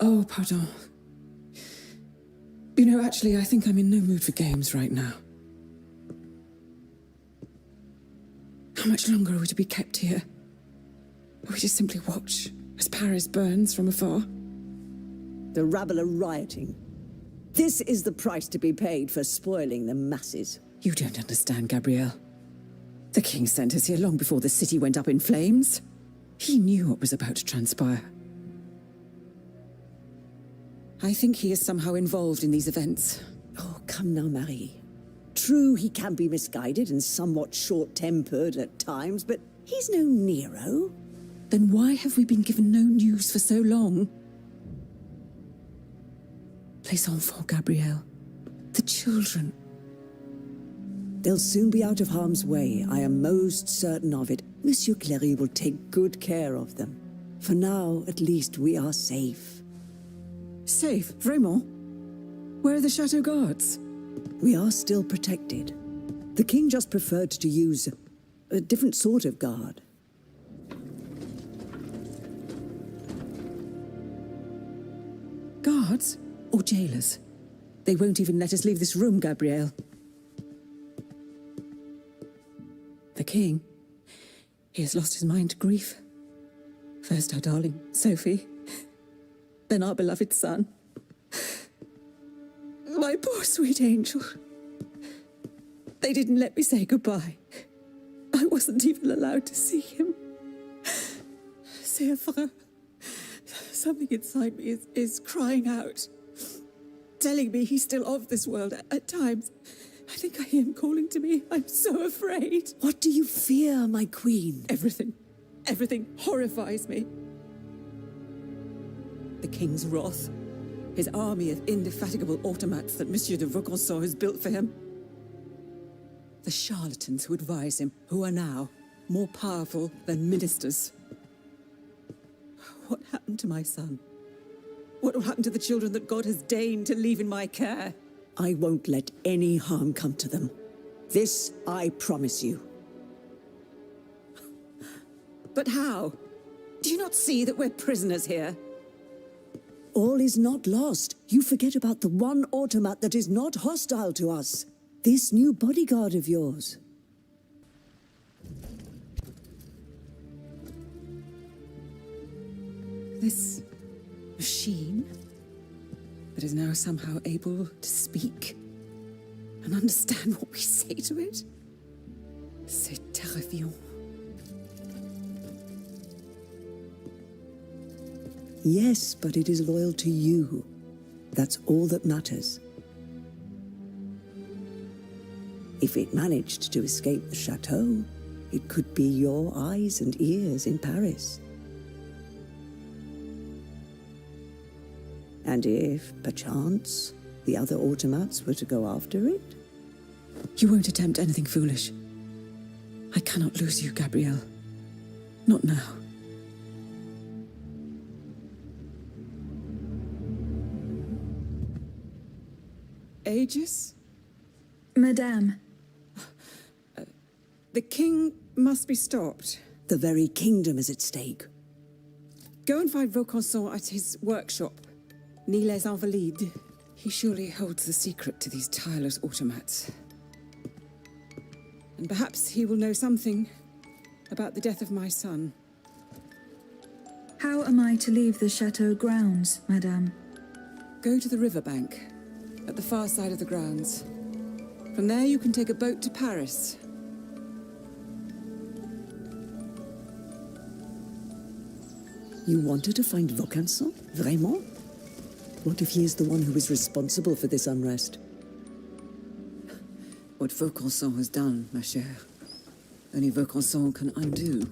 Oh, pardon. You know, actually, I think I'm in no mood for games right now. How much longer are we to be kept here? Or we just simply watch as Paris burns from afar? The rabble are rioting. This is the price to be paid for spoiling the masses. You don't understand, Gabrielle. The king sent us here long before the city went up in flames. He knew what was about to transpire. I think he is somehow involved in these events. Oh, come now, Marie. True, he can be misguided and somewhat short-tempered at times, but he's no Nero. Then why have we been given no news for so long? Les enfants, Gabrielle. The children. They'll soon be out of harm's way. I am most certain of it. Monsieur Cléry will take good care of them. For now, at least, we are safe. Safe? Vraiment? Where are the chateau guards? We are still protected. The king just preferred to use a different sort of guard. Guards? Or jailers? They won't even let us leave this room, Gabrielle. The king, he has lost his mind to grief. First our darling, Sophie. Then our beloved son. My poor sweet angel. They didn't let me say goodbye. I wasn't even allowed to see him. C'est affreux. Something inside me is crying out, telling me he's still of this world. At times, I think I hear him calling to me. I'm so afraid. What do you fear, my queen? Everything. Everything horrifies me. The king's wrath. His army of indefatigable automats that Monsieur de Vaucanson has built for him. The charlatans who advise him, who are now more powerful than ministers. What happened to my son? What will happen to the children that God has deigned to leave in my care? I won't let any harm come to them. This I promise you. But how? Do you not see that we're prisoners here? All is not lost. You forget about the one automat that is not hostile to us. This new bodyguard of yours. This machine that is now somehow able to speak and understand what we say to it. C'est terrifiant. Yes, but it is loyal to you. That's all that matters. If it managed to escape the chateau, it could be your eyes and ears in Paris. And if, perchance, the other automats were to go after it? You won't attempt anything foolish. I cannot lose you, Gabrielle. Not now. Aegis? Madame. The king must be stopped. The very kingdom is at stake. Go and find Vaucanson at his workshop. Ni les Invalides. He surely holds the secret to these tireless automats. And perhaps he will know something about the death of my son. How am I to leave the chateau grounds, Madame? Go to the riverbank, at the far side of the grounds. From there you can take a boat to Paris. You wanted to find Vaucanson? Vraiment? What if he is the one who is responsible for this unrest? What Vaucanson has done, ma chère, only Vaucanson can undo.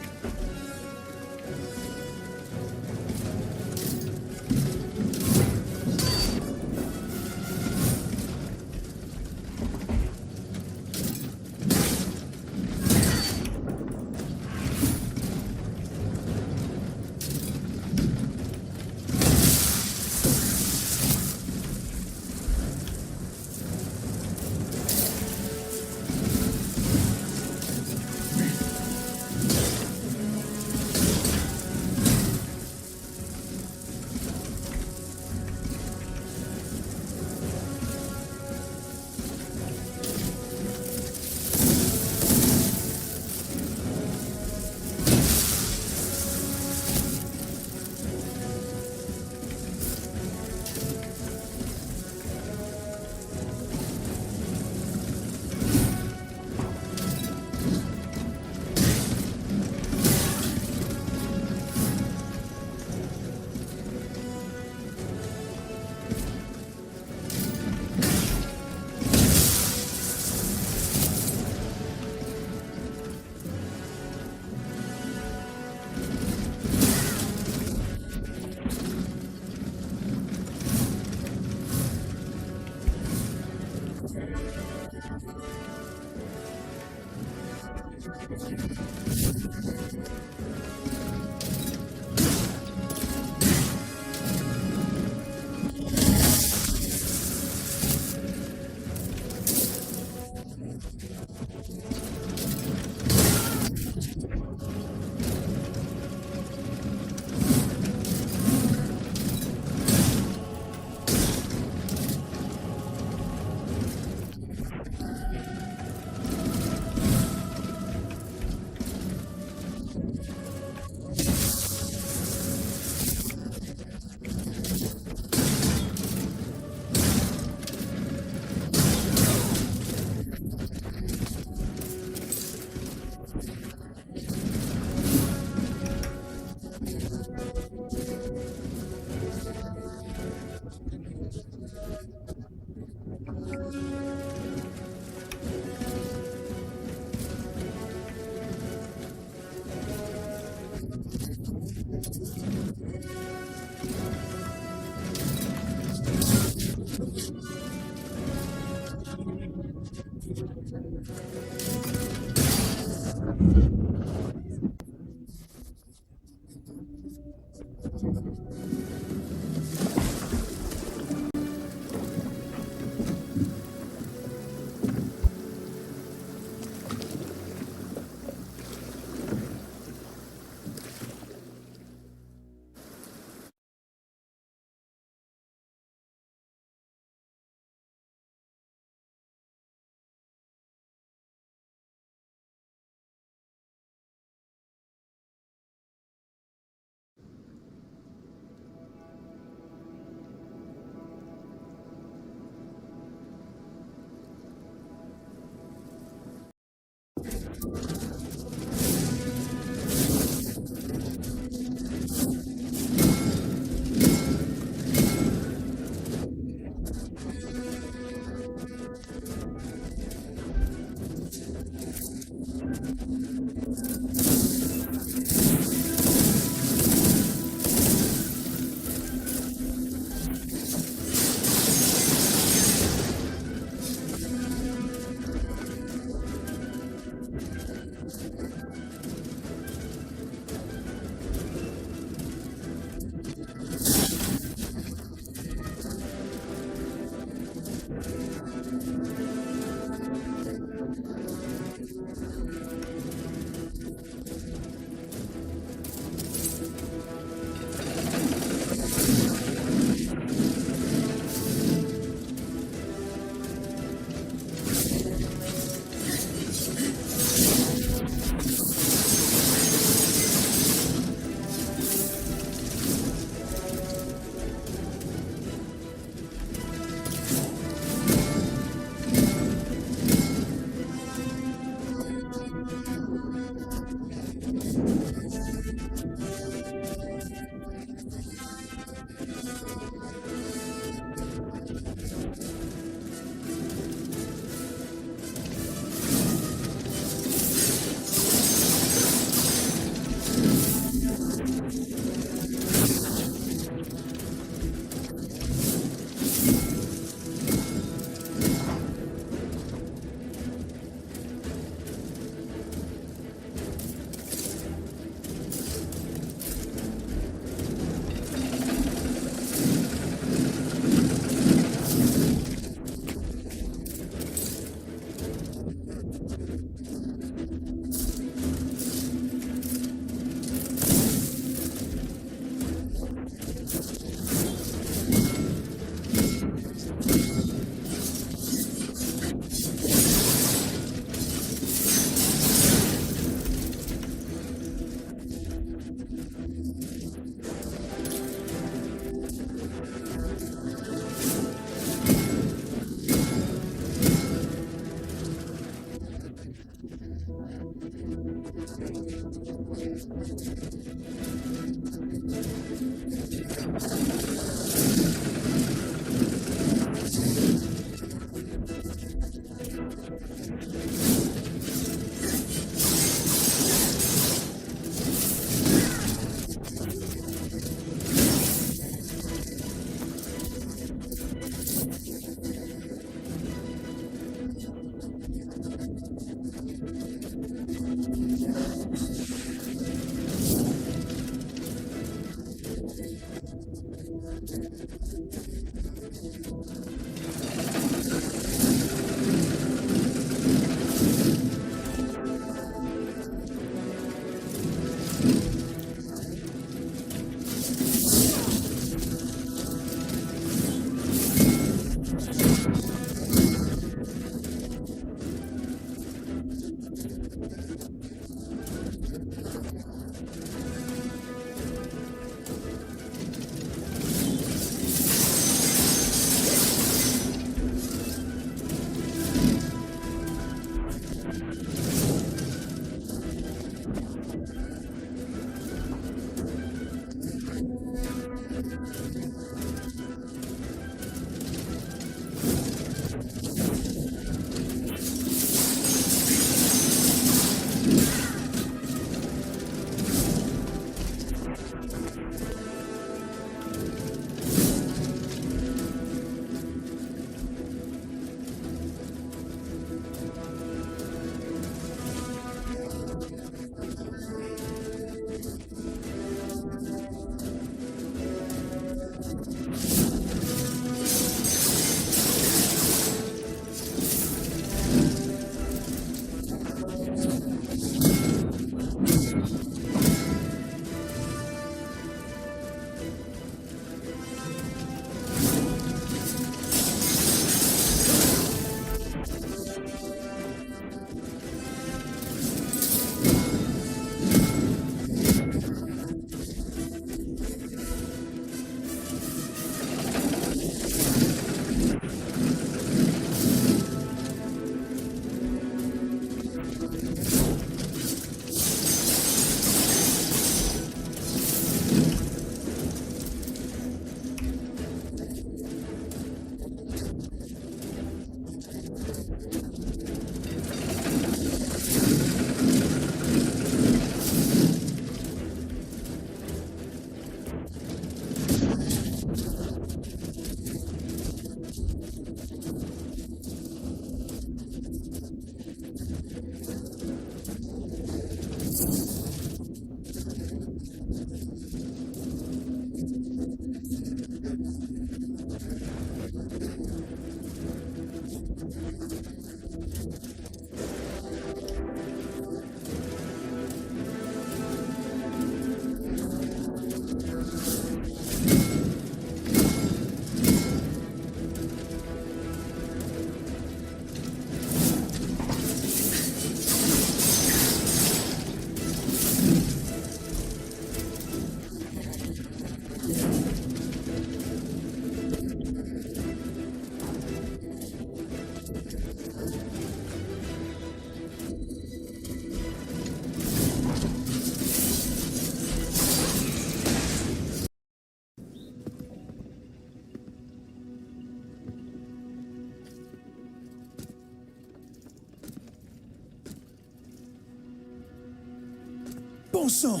Bon sang!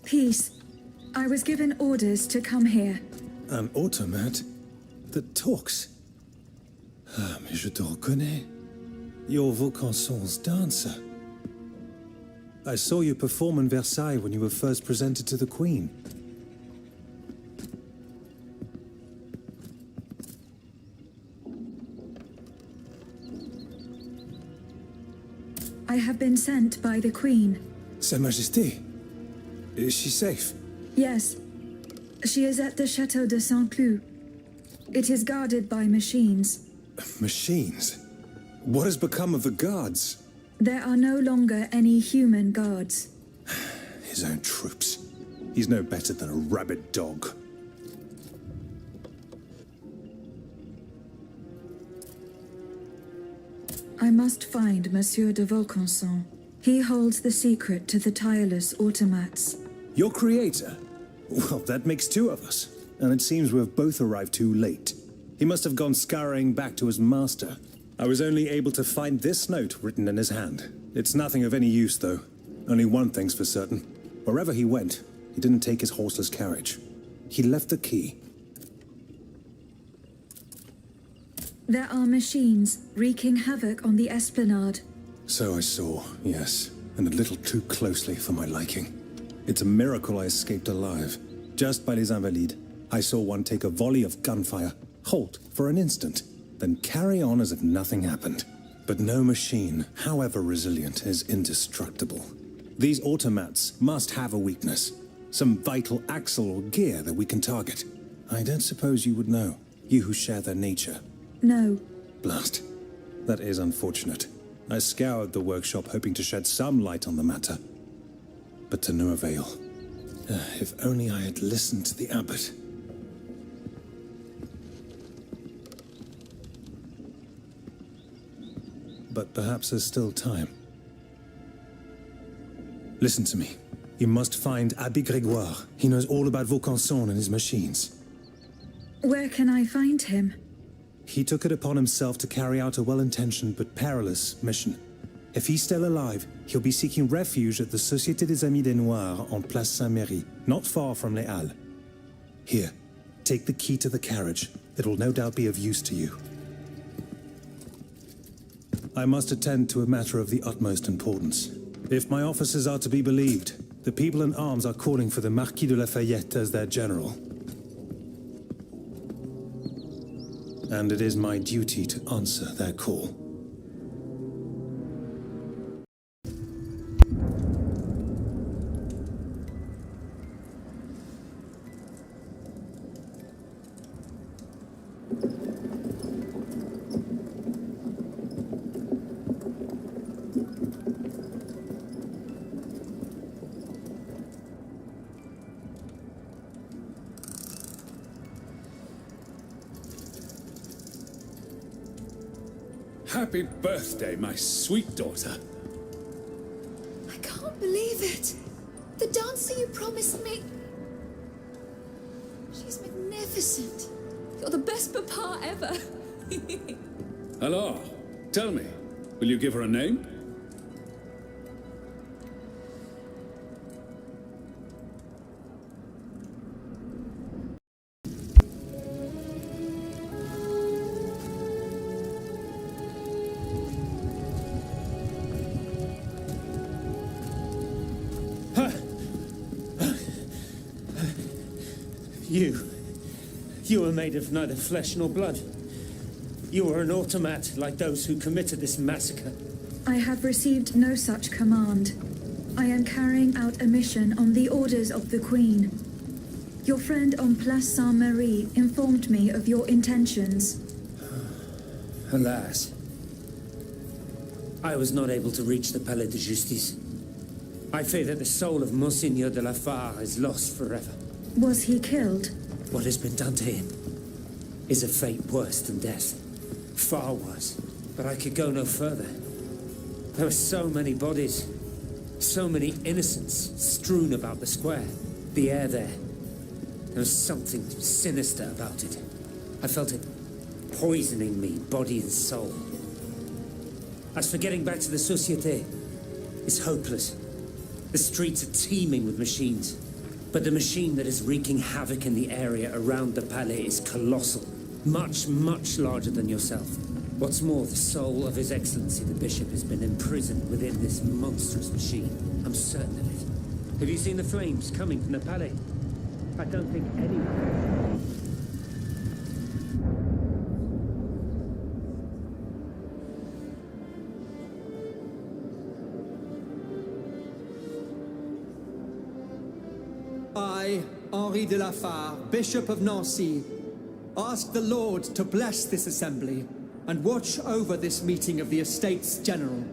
Peace. I was given orders to come here. An automat that talks. Ah, mais je te reconnais. You're Vaucanson's dancer. I saw you perform in Versailles when you were first presented to the Queen. I have been sent by the Queen. Sa Majesté, is she safe? Yes. She is at the Chateau de Saint-Cloud. It is guarded by machines. Machines? What has become of the guards? There are no longer any human guards. His own troops. He's no better than a rabid dog. I must find Monsieur de Vaucanson. He holds the secret to the tireless automats. Your creator? Well, that makes two of us. And it seems we've both arrived too late. He must have gone scurrying back to his master. I was only able to find this note written in his hand. It's nothing of any use, though. Only one thing's for certain. Wherever he went, he didn't take his horseless carriage. He left the key. There are machines wreaking havoc on the esplanade. So I saw, yes. And a little too closely for my liking. It's a miracle I escaped alive. Just by les Invalides, I saw one take a volley of gunfire, halt for an instant, then carry on as if nothing happened. But no machine, however resilient, is indestructible. These automats must have a weakness. Some vital axle or gear that we can target. I don't suppose you would know, you who share their nature. No. Blast. That is unfortunate. I scoured the workshop hoping to shed some light on the matter. But to no avail. If only I had listened to the abbot. But perhaps there's still time. Listen to me. You must find Abbé Grégoire. He knows all about Vaucanson and his machines. Where can I find him? He took it upon himself to carry out a well-intentioned but perilous mission. If he's still alive, he'll be seeking refuge at the Société des Amis des Noirs on Place Saint-Méry, not far from Les Halles. Here, take the key to the carriage. It'll no doubt be of use to you. I must attend to a matter of the utmost importance. If my officers are to be believed, the people in arms are calling for the Marquis de Lafayette as their general. And it is my duty to answer their call. Happy birthday, my sweet daughter. I can't believe it. The dancer you promised me. She's magnificent. You're the best papa ever. Hello. Tell me, will you give her a name? You are made of neither flesh nor blood. You are an automat like those who committed this massacre. I have received no such command. I am carrying out a mission on the orders of the Queen. Your friend on Place Saint-Méry informed me of your intentions. Alas, I was not able to reach the Palais de Justice. I fear that the soul of Monseigneur de la Fare is lost forever. Was he killed? What has been done to him is a fate worse than death. Far worse. But I could go no further. There were so many bodies, so many innocents strewn about the square. The air there. There was something sinister about it. I felt it poisoning me, body and soul. As for getting back to the Société, it's hopeless. The streets are teeming with machines. But the machine that is wreaking havoc in the area around the palais is colossal. Much, much larger than yourself. What's more, the soul of His Excellency the Bishop has been imprisoned within this monstrous machine. I'm certain of it. Have you seen the flames coming from the palais? I don't think anyone... I, Henri de la Fare, Bishop of Nancy, ask the Lord to bless this assembly and watch over this meeting of the Estates General.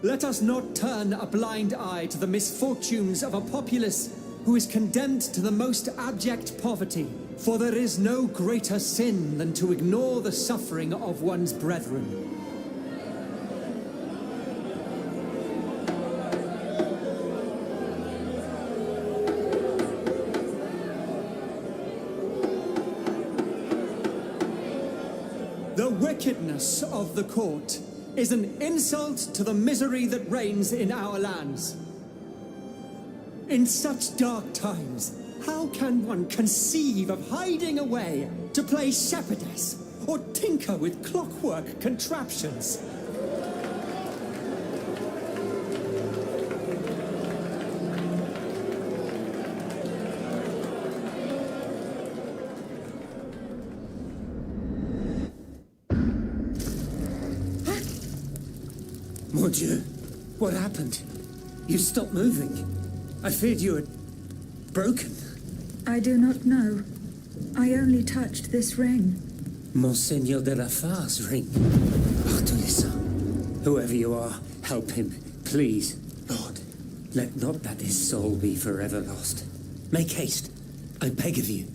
Let us not turn a blind eye to the misfortunes of a populace who is condemned to the most abject poverty, for there is no greater sin than to ignore the suffering of one's brethren. The wickedness of the court is an insult to the misery that reigns in our lands. In such dark times, how can one conceive of hiding away to play shepherdess or tinker with clockwork contraptions? Mon Dieu, what happened? You stopped moving. I feared you had broken. I do not know. I only touched this ring. Monseigneur de la Fare's ring. Arthur, whoever you are, help him, please. Lord, let not that his soul be forever lost. Make haste, I beg of you.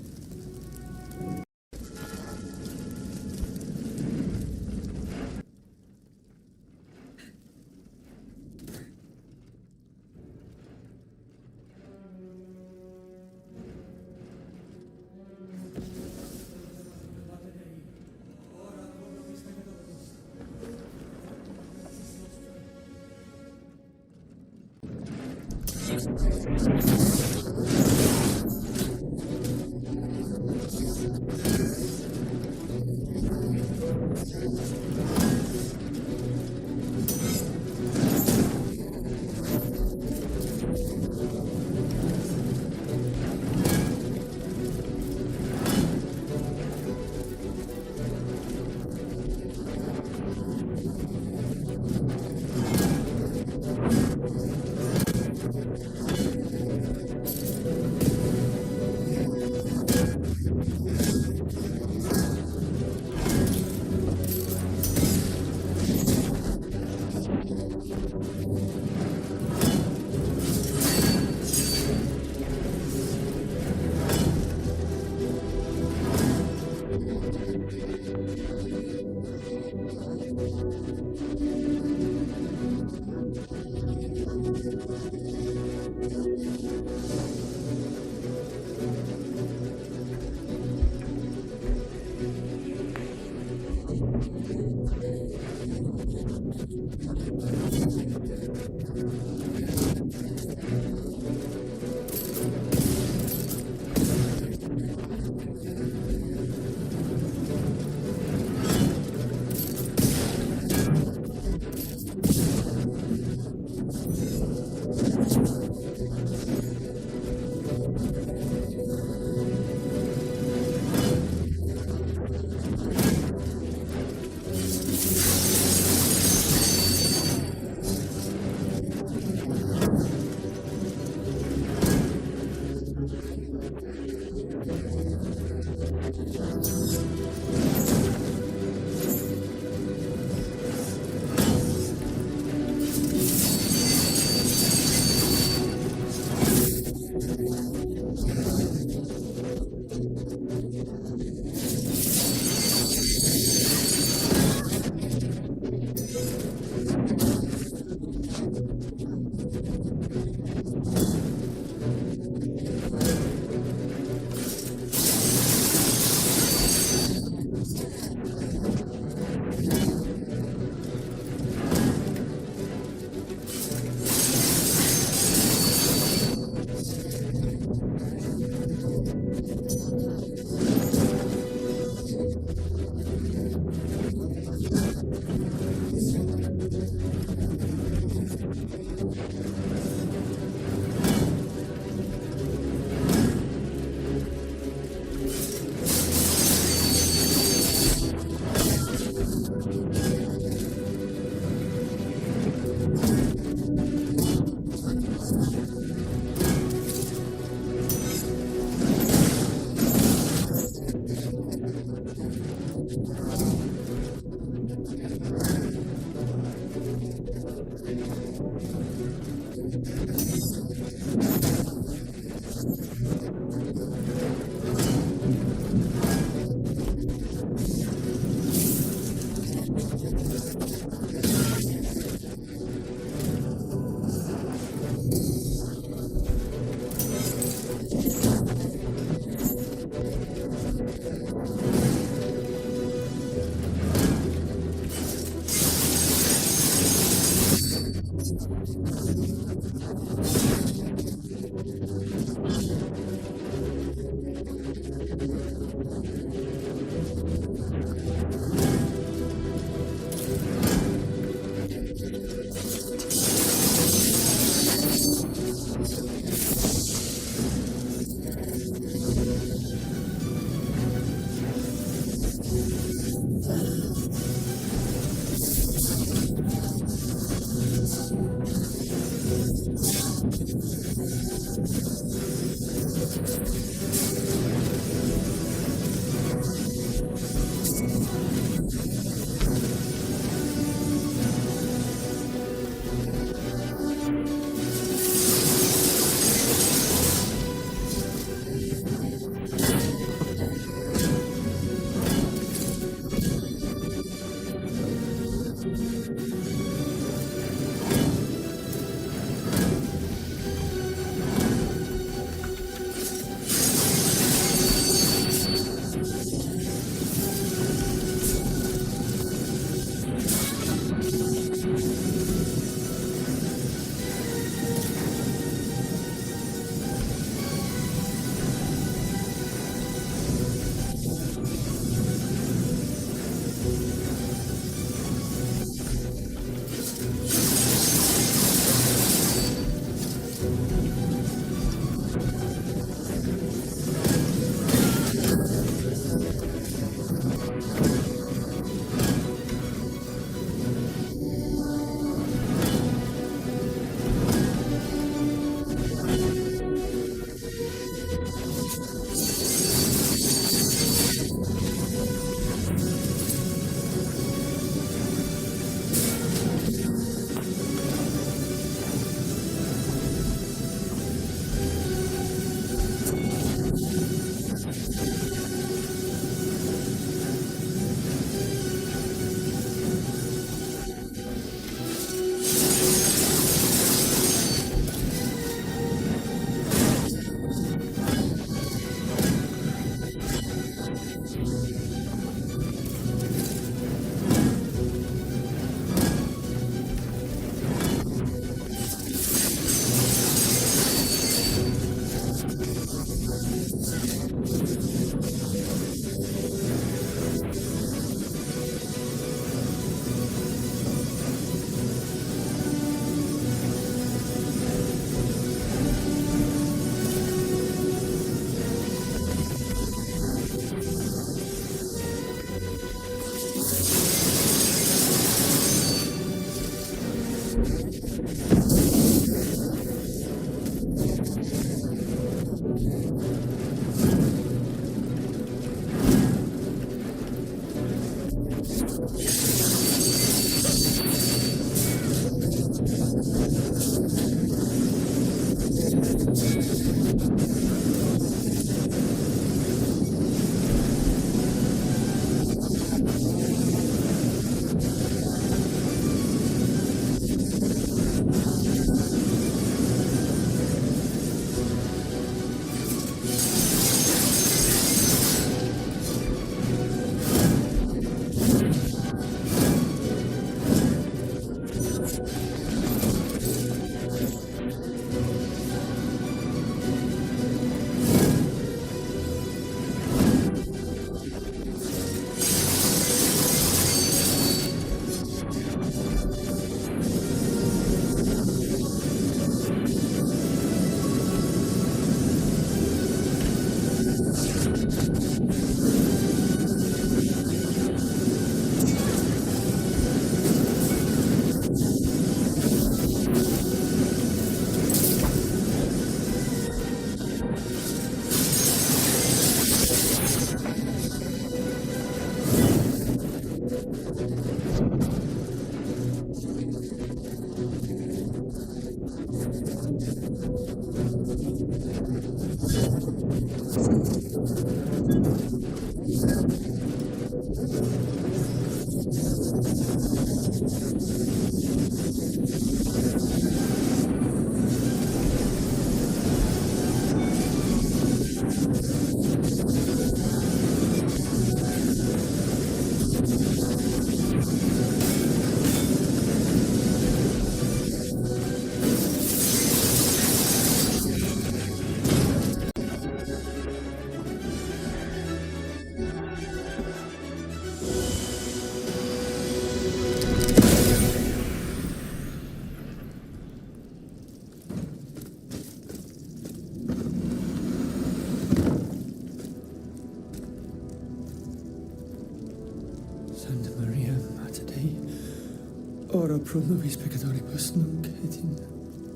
Ora pro nobis peccatoribus nunc et in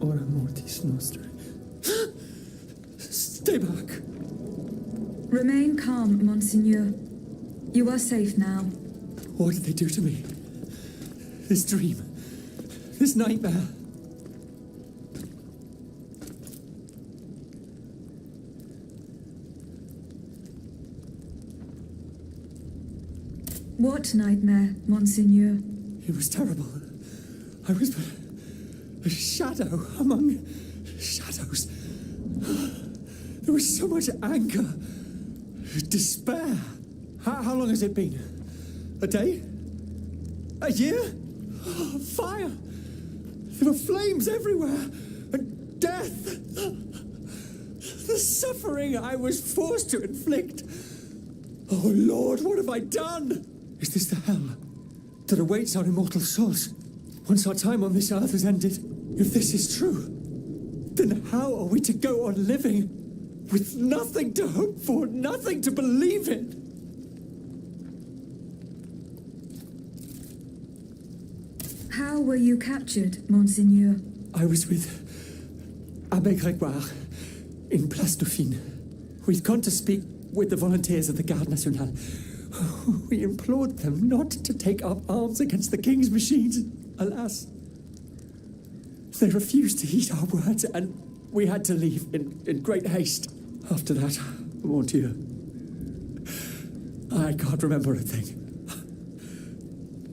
hora mortis nostrae. Stay back! Remain calm, Monseigneur. You are safe now. What did they do to me? This dream. This nightmare. What nightmare, Monseigneur? It was terrible. I was but a shadow among shadows. There was so much anger, despair. How long has it been? A day? A year? Oh, fire! There were flames everywhere, and death. The suffering I was forced to inflict. Oh, Lord, what have I done? Is this the hell that awaits our immortal souls once our time on this earth has ended? If this is true, then how are we to go on living with nothing to hope for, nothing to believe in? How were you captured, Monseigneur? I was with Abbé Grégoire in Place Dauphine. We'd gone to speak with the volunteers of the Garde Nationale. We implored them not to take up arms against the king's machines. Alas, they refused to heed our words, and we had to leave in great haste. After that, mon Dieu, I can't remember a thing.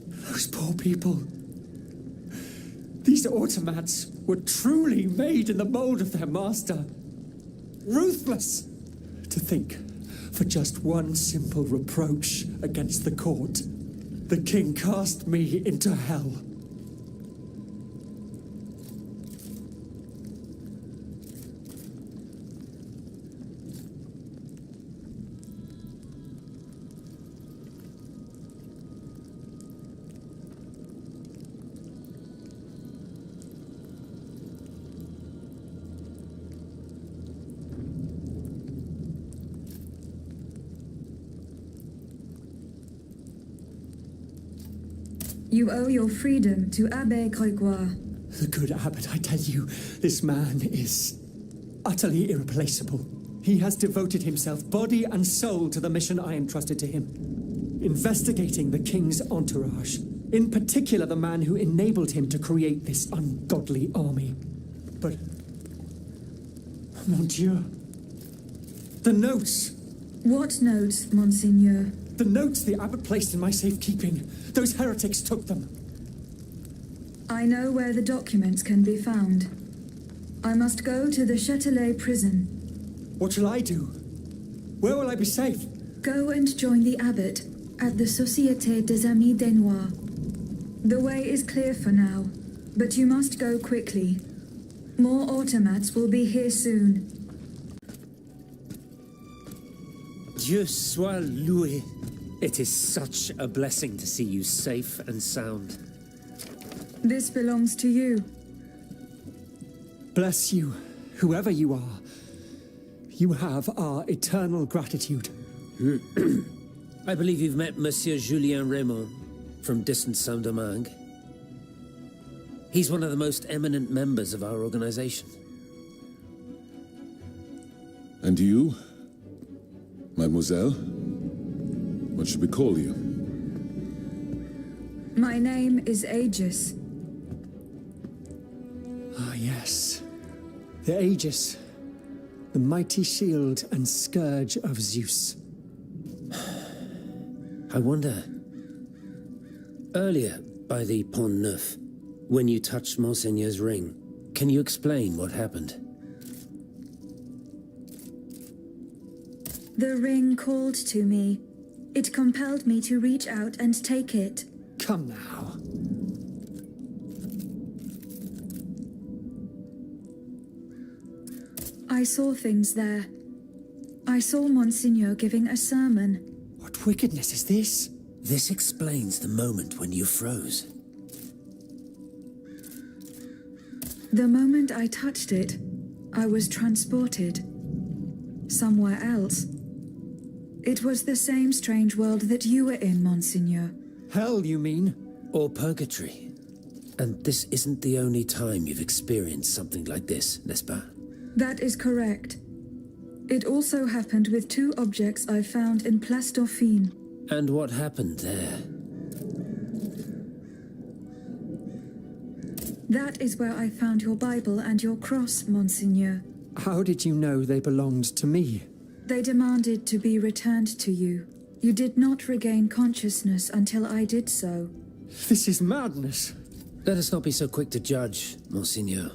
Those poor people. These automats were truly made in the mold of their master. Ruthless. To think, for just one simple reproach against the court, the king cast me into hell. You owe your freedom to Abbé Grégoire. The good abbot, I tell you, this man is utterly irreplaceable. He has devoted himself body and soul to the mission I entrusted to him, investigating the king's entourage, in particular the man who enabled him to create this ungodly army. But, mon Dieu, the notes! What notes, Monseigneur? The notes the abbot placed in my safekeeping. Those heretics took them. I know where the documents can be found. I must go to the Châtelet prison. What shall I do? Where will I be safe? Go and join the abbot at the Société des Amis des Noirs. The way is clear for now, but you must go quickly. More automats will be here soon. Dieu soit loué. It is such a blessing to see you safe and sound. This belongs to you. Bless you, whoever you are. You have our eternal gratitude. I believe you've met Monsieur Julien Raymond from distant Saint-Domingue. He's one of the most eminent members of our organization. And you, mademoiselle? What should we call you? My name is Aegis. Ah, yes. The Aegis. The mighty shield and scourge of Zeus. I wonder, earlier by the Pont Neuf, when you touched Monseigneur's ring, can you explain what happened? The ring called to me. It compelled me to reach out and take it. Come now. I saw things there. I saw Monseigneur giving a sermon. What wickedness is this? This explains the moment when you froze. The moment I touched it, I was transported. Somewhere else. It was the same strange world that you were in, Monseigneur. Hell, you mean? Or purgatory. And this isn't the only time you've experienced something like this, n'est-ce pas? That is correct. It also happened with two objects I found in Place Dauphine. And what happened there? That is where I found your Bible and your cross, Monseigneur. How did you know they belonged to me? They demanded to be returned to you. You did not regain consciousness until I did so. This is madness. Let us not be so quick to judge, Monseigneur.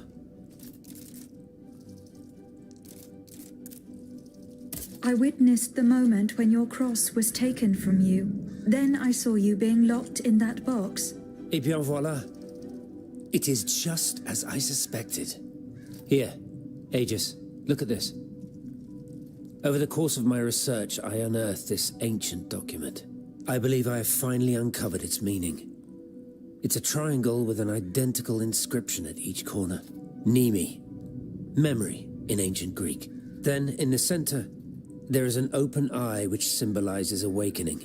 I witnessed the moment when your cross was taken from you. Then I saw you being locked in that box. Eh bien voilà. It is just as I suspected. Here, Aegis, look at this. Over the course of my research, I unearthed this ancient document. I believe I have finally uncovered its meaning. It's a triangle with an identical inscription at each corner. Nemi, memory in ancient Greek. Then, in the center, there is an open eye which symbolizes awakening.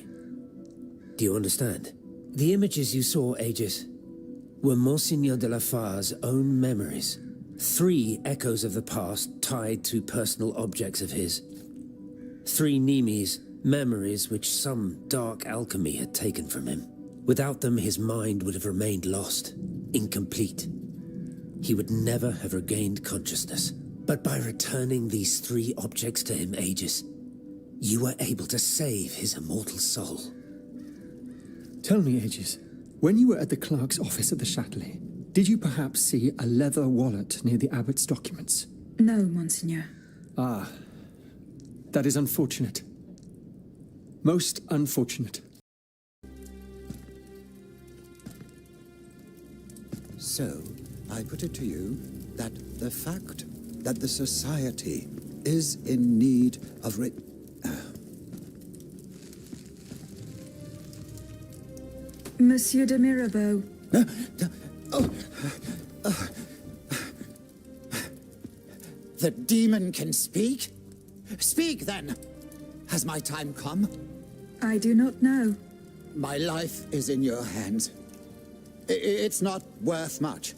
Do you understand? The images you saw, Aegis, were Monseigneur de la Far's own memories. 3 echoes of the past tied to personal objects of his. 3 Nemes, memories which some dark alchemy had taken from him. Without them, his mind would have remained lost, incomplete. He would never have regained consciousness. But by returning these 3 objects to him, Aegis, you were able to save his immortal soul. Tell me, Aegis, when you were at the clerk's office at the Châtelet, did you perhaps see a leather wallet near the abbot's documents? No, Monseigneur. Ah, that is unfortunate. Most unfortunate. So, I put it to you that the fact that the society is in need of Monsieur de Mirabeau. The demon can speak? Speak, then! Has my time come? I do not know. My life is in your hands. It's not worth much.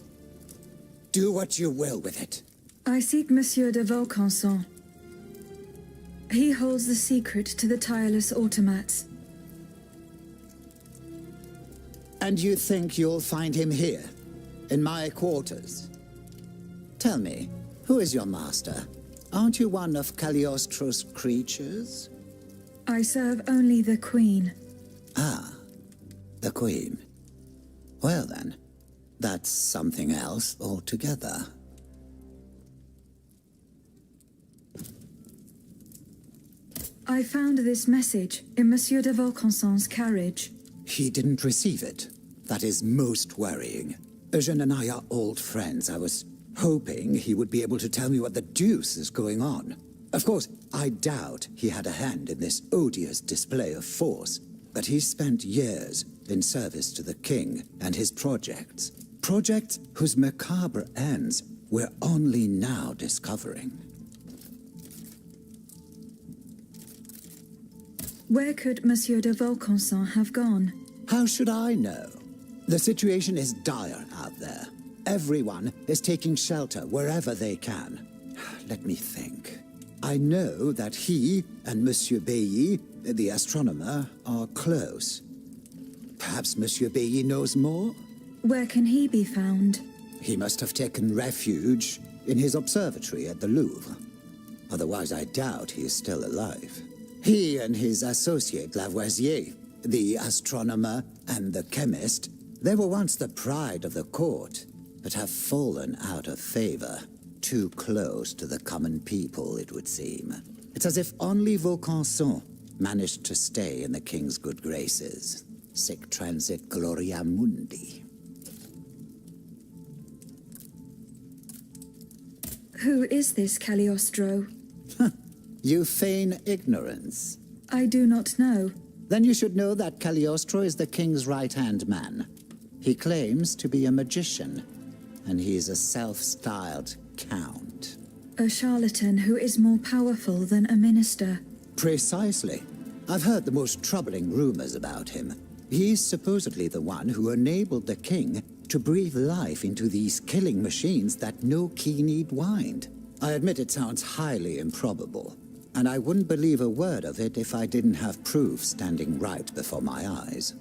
Do what you will with it. I seek Monsieur de Vaucanson. He holds the secret to the tireless automats. And you think you'll find him here, in my quarters? Tell me, who is your master? Aren't you one of Cagliostro's creatures? I serve only the Queen. Ah, the Queen. Well then, that's something else altogether. I found this message in Monsieur de Vaucanson's carriage. He didn't receive it. That is most worrying. Eugène and I are old friends. I was hoping he would be able to tell me what the deuce is going on. Of course, I doubt he had a hand in this odious display of force, but he spent years in service to the king and his projects. Projects whose macabre ends we're only now discovering. Where could Monsieur de Vaucanson have gone? How should I know? The situation is dire out there. Everyone is taking shelter wherever they can. Let me think. I know that he and Monsieur Bailly, the astronomer, are close. Perhaps Monsieur Bailly knows more? Where can he be found? He must have taken refuge in his observatory at the Louvre. Otherwise, I doubt he is still alive. He and his associate Lavoisier, the astronomer and the chemist, they were once the pride of the court, but have fallen out of favor. Too close to the common people, it would seem. It's as if only Vaucanson managed to stay in the king's good graces. Sic transit gloria mundi. Who is this Cagliostro? You feign ignorance. I do not know. Then you should know that Cagliostro is the king's right-hand man. He claims to be a magician, and he's a self-styled count. A charlatan who is more powerful than a minister. Precisely. I've heard the most troubling rumors about him. He's supposedly the one who enabled the king to breathe life into these killing machines that no key need wind. I admit it sounds highly improbable, and I wouldn't believe a word of it if I didn't have proof standing right before my eyes.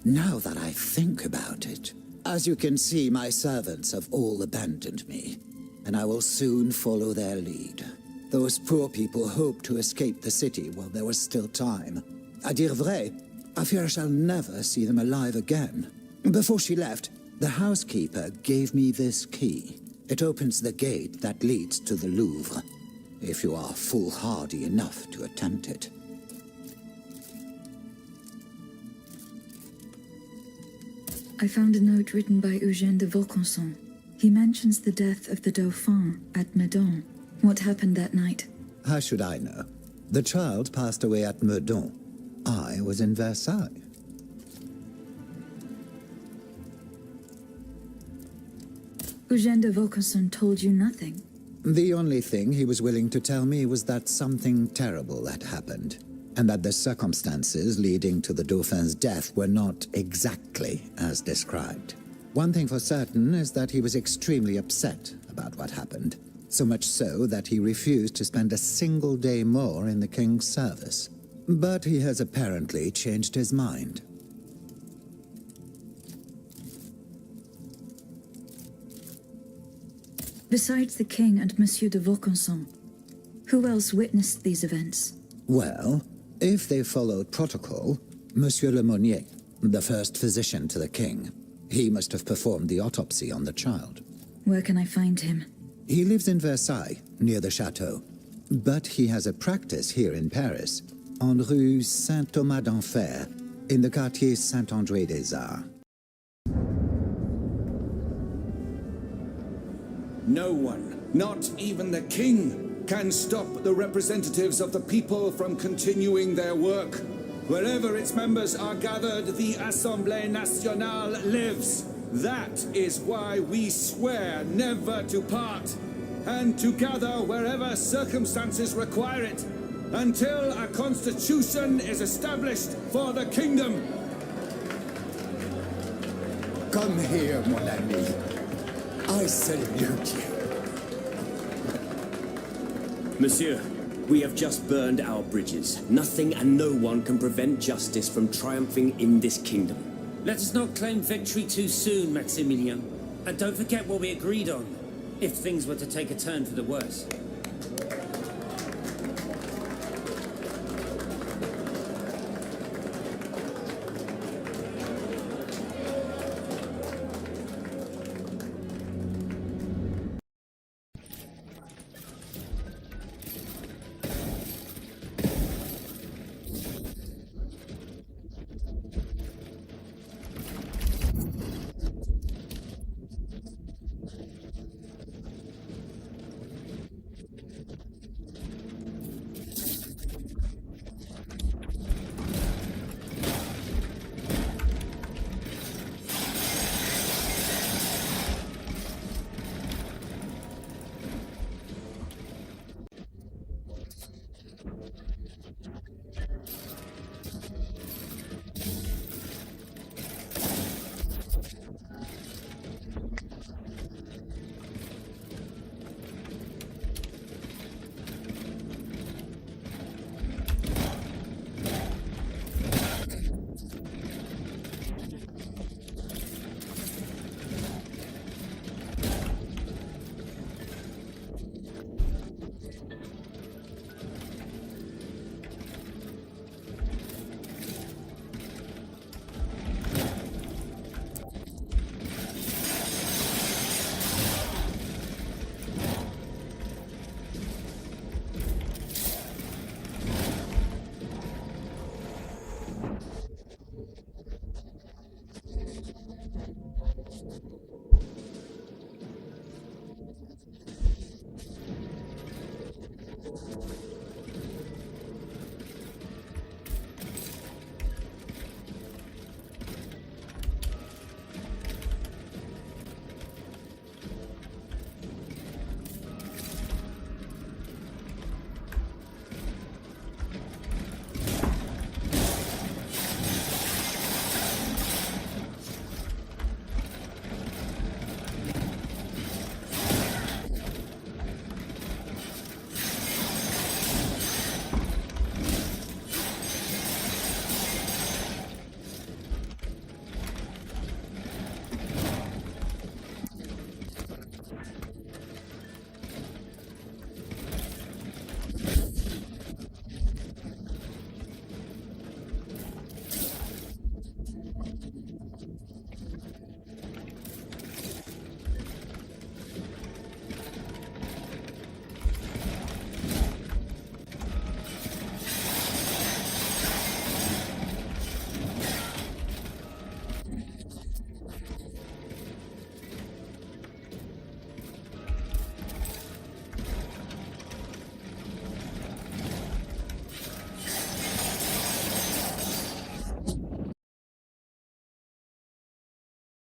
Now that I think about it, as you can see, my servants have all abandoned me, and I will soon follow their lead. Those poor people hoped to escape the city while there was still time. À dire vrai, I fear I shall never see them alive again. Before she left, the housekeeper gave me this key. It opens the gate that leads to the Louvre, if you are foolhardy enough to attempt it. I found a note written by Eugène de Vaucanson. He mentions the death of the Dauphin at Meudon. What happened that night? How should I know? The child passed away at Meudon. I was in Versailles. Eugène de Vaucanson told you nothing? The only thing he was willing to tell me was that something terrible had happened, and that the circumstances leading to the Dauphin's death were not exactly as described. One thing for certain is that he was extremely upset about what happened, so much so that he refused to spend a single day more in the king's service. But he has apparently changed his mind. Besides the king and Monsieur de Vaucanson, who else witnessed these events? Well, if they followed protocol, Monsieur Lemonnier, the first physician to the king, he must have performed the autopsy on the child. Where can I find him? He lives in Versailles, near the chateau. But he has a practice here in Paris, on Rue Saint-Thomas d'Enfer, in the quartier Saint-André-des-Arts. No one, not even the king, can stop the representatives of the people from continuing their work. Wherever its members are gathered, the Assemblée Nationale lives. That is why we swear never to part, and to gather wherever circumstances require it, until a constitution is established for the kingdom. Come here, mon ami. I salute you. Monsieur, we have just burned our bridges. Nothing and no one can prevent justice from triumphing in this kingdom. Let us not claim victory too soon, Maximilian. And don't forget what we agreed on, if things were to take a turn for the worse.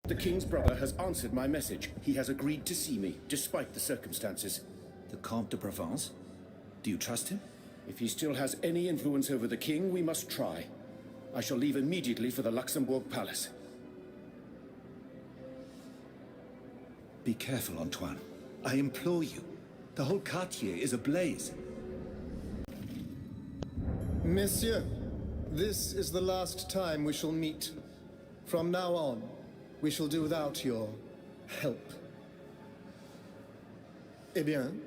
The King's brother has answered my message. He has agreed to see me, despite the circumstances. The Comte de Provence? Do you trust him? If he still has any influence over the King, we must try. I shall leave immediately for the Luxembourg Palace. Be careful, Antoine. I implore you. The whole quartier is ablaze. Monsieur, this is the last time we shall meet. From now on, we shall do without your help. Eh bien,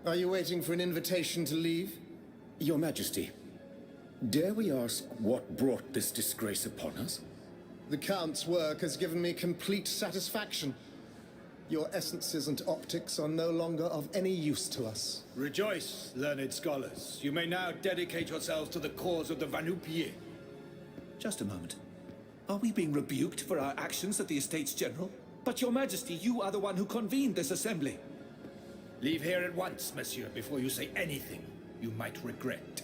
are you waiting for an invitation to leave? Your Majesty, dare we ask what brought this disgrace upon us? The Count's work has given me complete satisfaction. Your essences and optics are no longer of any use to us. Rejoice, learned scholars. You may now dedicate yourselves to the cause of the Vanupier. Just a moment. Are we being rebuked for our actions at the Estates General? But, Your Majesty, you are the one who convened this assembly. Leave here at once, monsieur, before you say anything you might regret.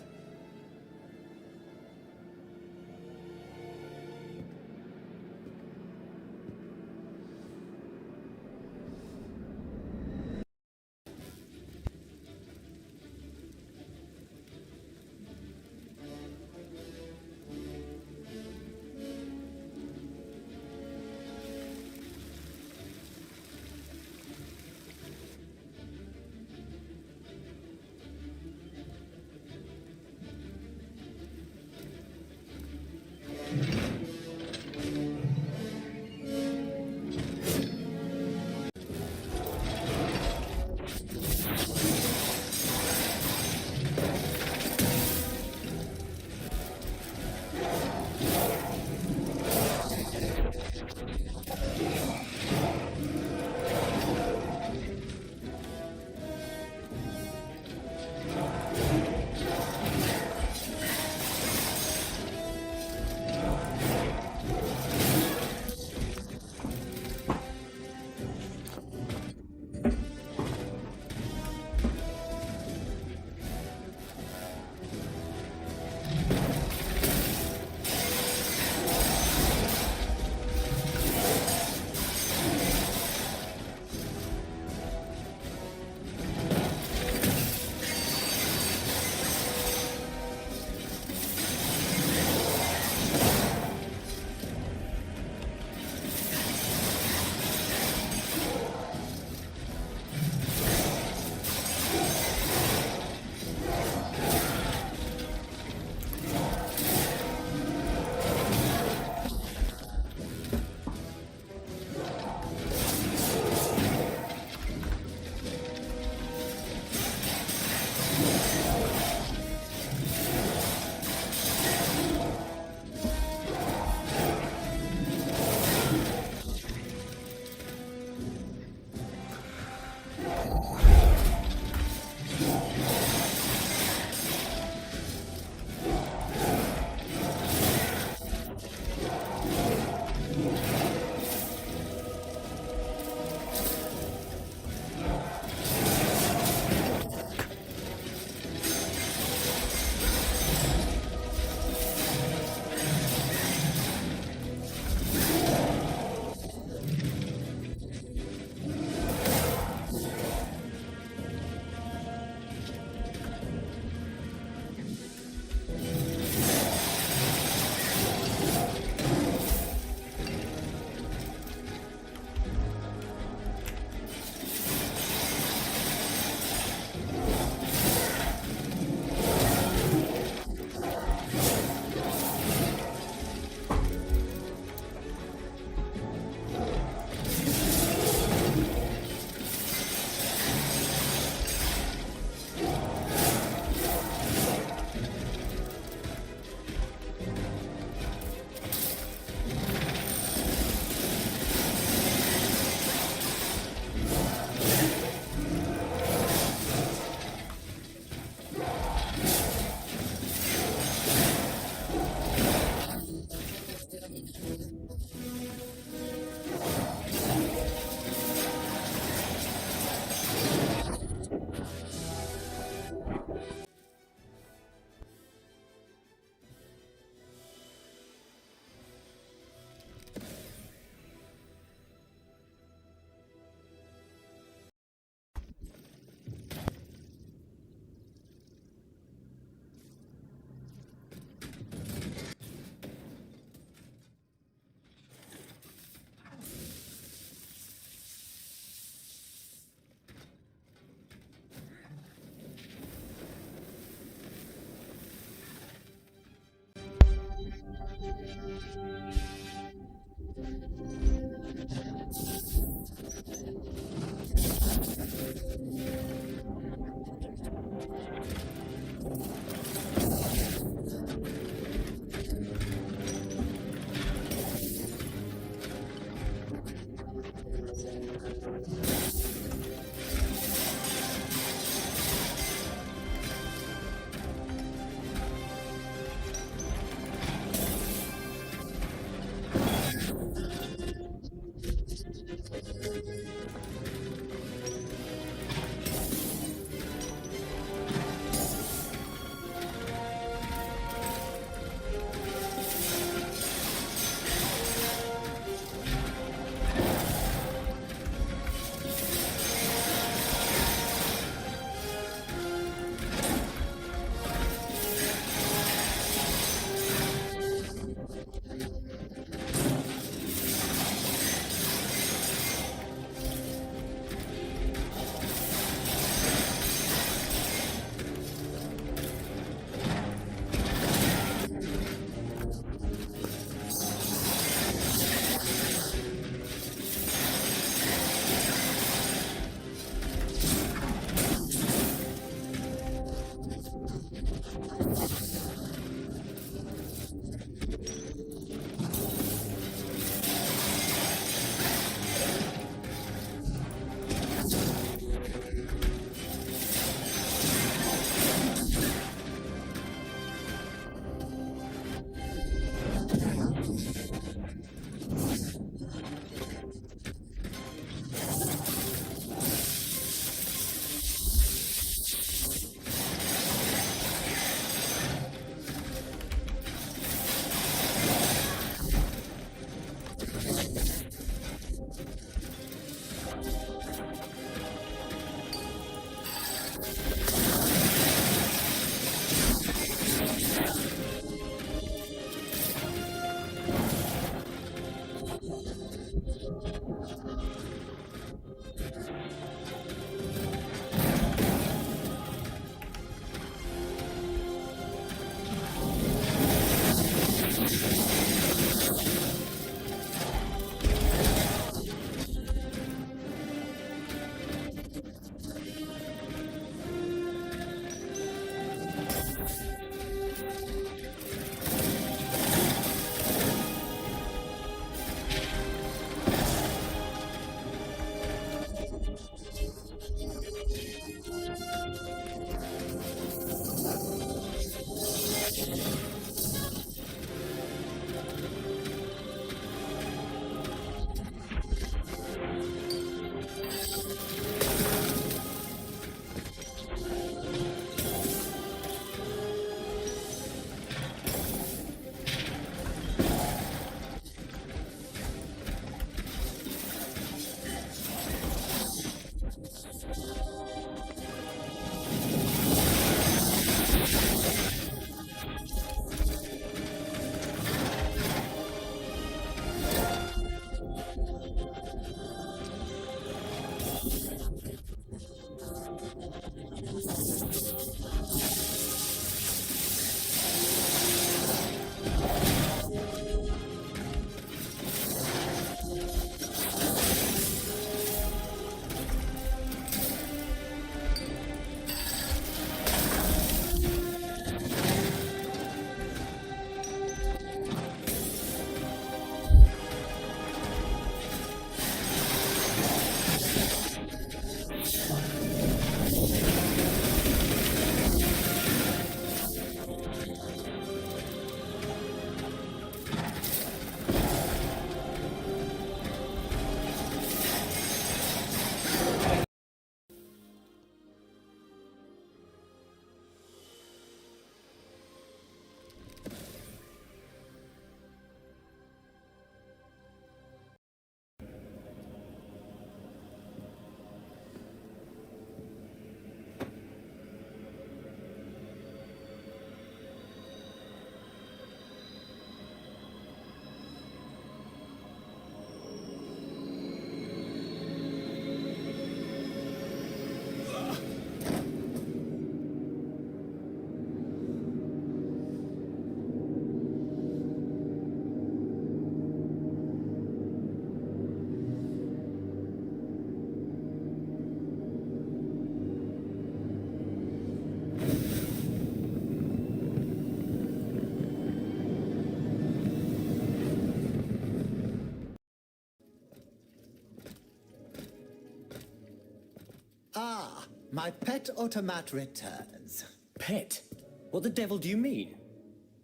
Ah, my pet automat returns. Pet? What the devil do you mean?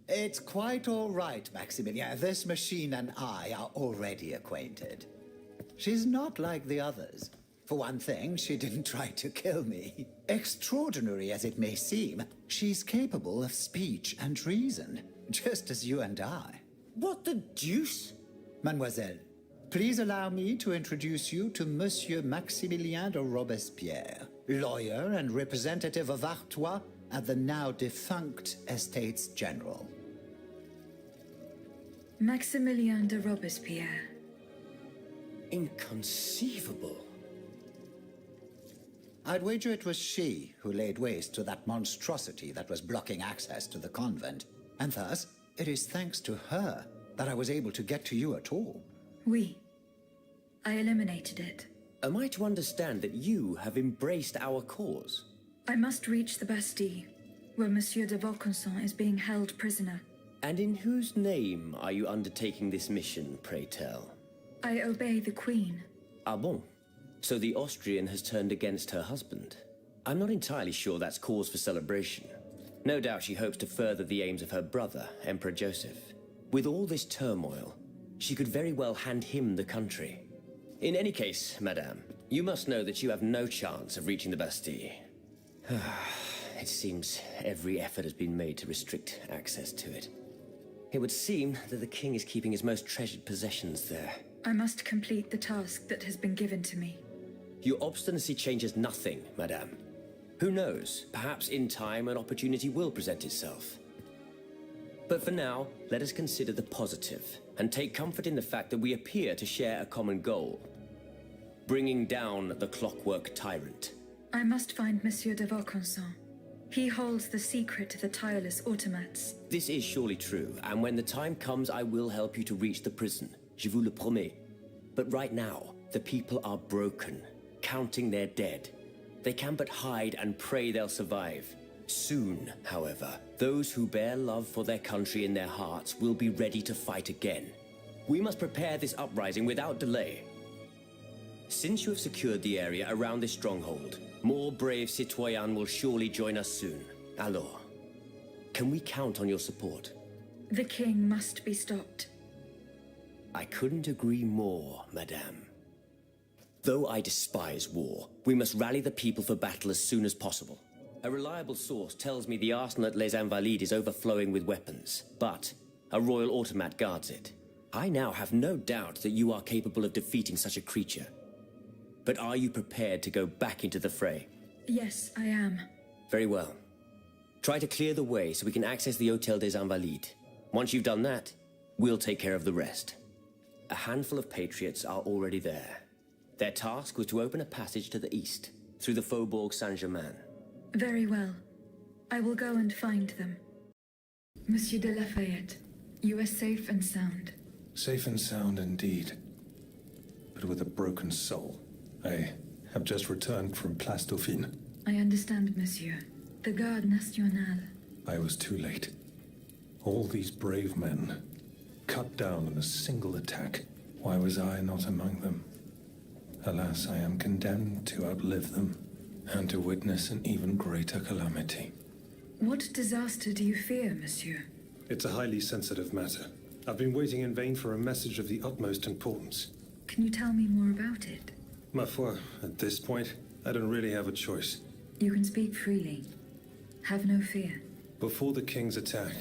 It's quite all right, Maximilian. This machine and I are already acquainted. She's not like the others. For one thing, she didn't try to kill me. Extraordinary as it may seem, she's capable of speech and reason, just as you and I. What the deuce? Mademoiselle, please allow me to introduce you to Monsieur Maximilien de Robespierre, lawyer and representative of Artois at the now defunct Estates General. Maximilien de Robespierre. Inconceivable. I'd wager it was she who laid waste to that monstrosity that was blocking access to the convent, and thus it is thanks to her that I was able to get to you at all. Oui. I eliminated it. Am I to understand that you have embraced our cause? I must reach the Bastille, where Monsieur de Vaucanson is being held prisoner. And in whose name are you undertaking this mission, pray tell? I obey the Queen. Ah bon? So the Austrian has turned against her husband. I'm not entirely sure that's cause for celebration. No doubt she hopes to further the aims of her brother, Emperor Joseph. With all this turmoil, she could very well hand him the country. In any case, madame, you must know that you have no chance of reaching the Bastille. It seems every effort has been made to restrict access to it. It would seem that the king is keeping his most treasured possessions there. I must complete the task that has been given to me. Your obstinacy changes nothing, madame. Who knows, perhaps in time an opportunity will present itself. But for now, let us consider the positive, and take comfort in the fact that we appear to share a common goal. Bringing down the clockwork tyrant. I must find Monsieur de Vaucanson. He holds the secret to the tireless automats. This is surely true, and when the time comes I will help you to reach the prison. Je vous le promets. But right now, the people are broken, counting their dead. They can but hide and pray they'll survive. Soon, however, those who bear love for their country in their hearts will be ready to fight again. We must prepare this uprising without delay. Since you have secured the area around this stronghold, more brave citoyens will surely join us soon. Alors, can we count on your support? The king must be stopped. I couldn't agree more, madame. Though I despise war, we must rally the people for battle as soon as possible. A reliable source tells me the arsenal at Les Invalides is overflowing with weapons, but a royal automat guards it. I now have no doubt that you are capable of defeating such a creature. But are you prepared to go back into the fray? Yes, I am. Very well. Try to clear the way so we can access the Hôtel des Invalides. Once you've done that, we'll take care of the rest. A handful of patriots are already there. Their task was to open a passage to the east, through the Faubourg Saint-Germain. Very well. I will go and find them. Monsieur de Lafayette, you are safe and sound. Safe and sound indeed, but with a broken soul. I have just returned from Place Dauphine. I understand, monsieur. The Garde Nationale. I was too late. All these brave men, cut down in a single attack. Why was I not among them? Alas, I am condemned to outlive them, and to witness an even greater calamity. What disaster do you fear, monsieur? It's a highly sensitive matter. I've been waiting in vain for a message of the utmost importance. Can you tell me more about it? Ma foi, at this point, I don't really have a choice. You can speak freely. Have no fear. Before the king's attack,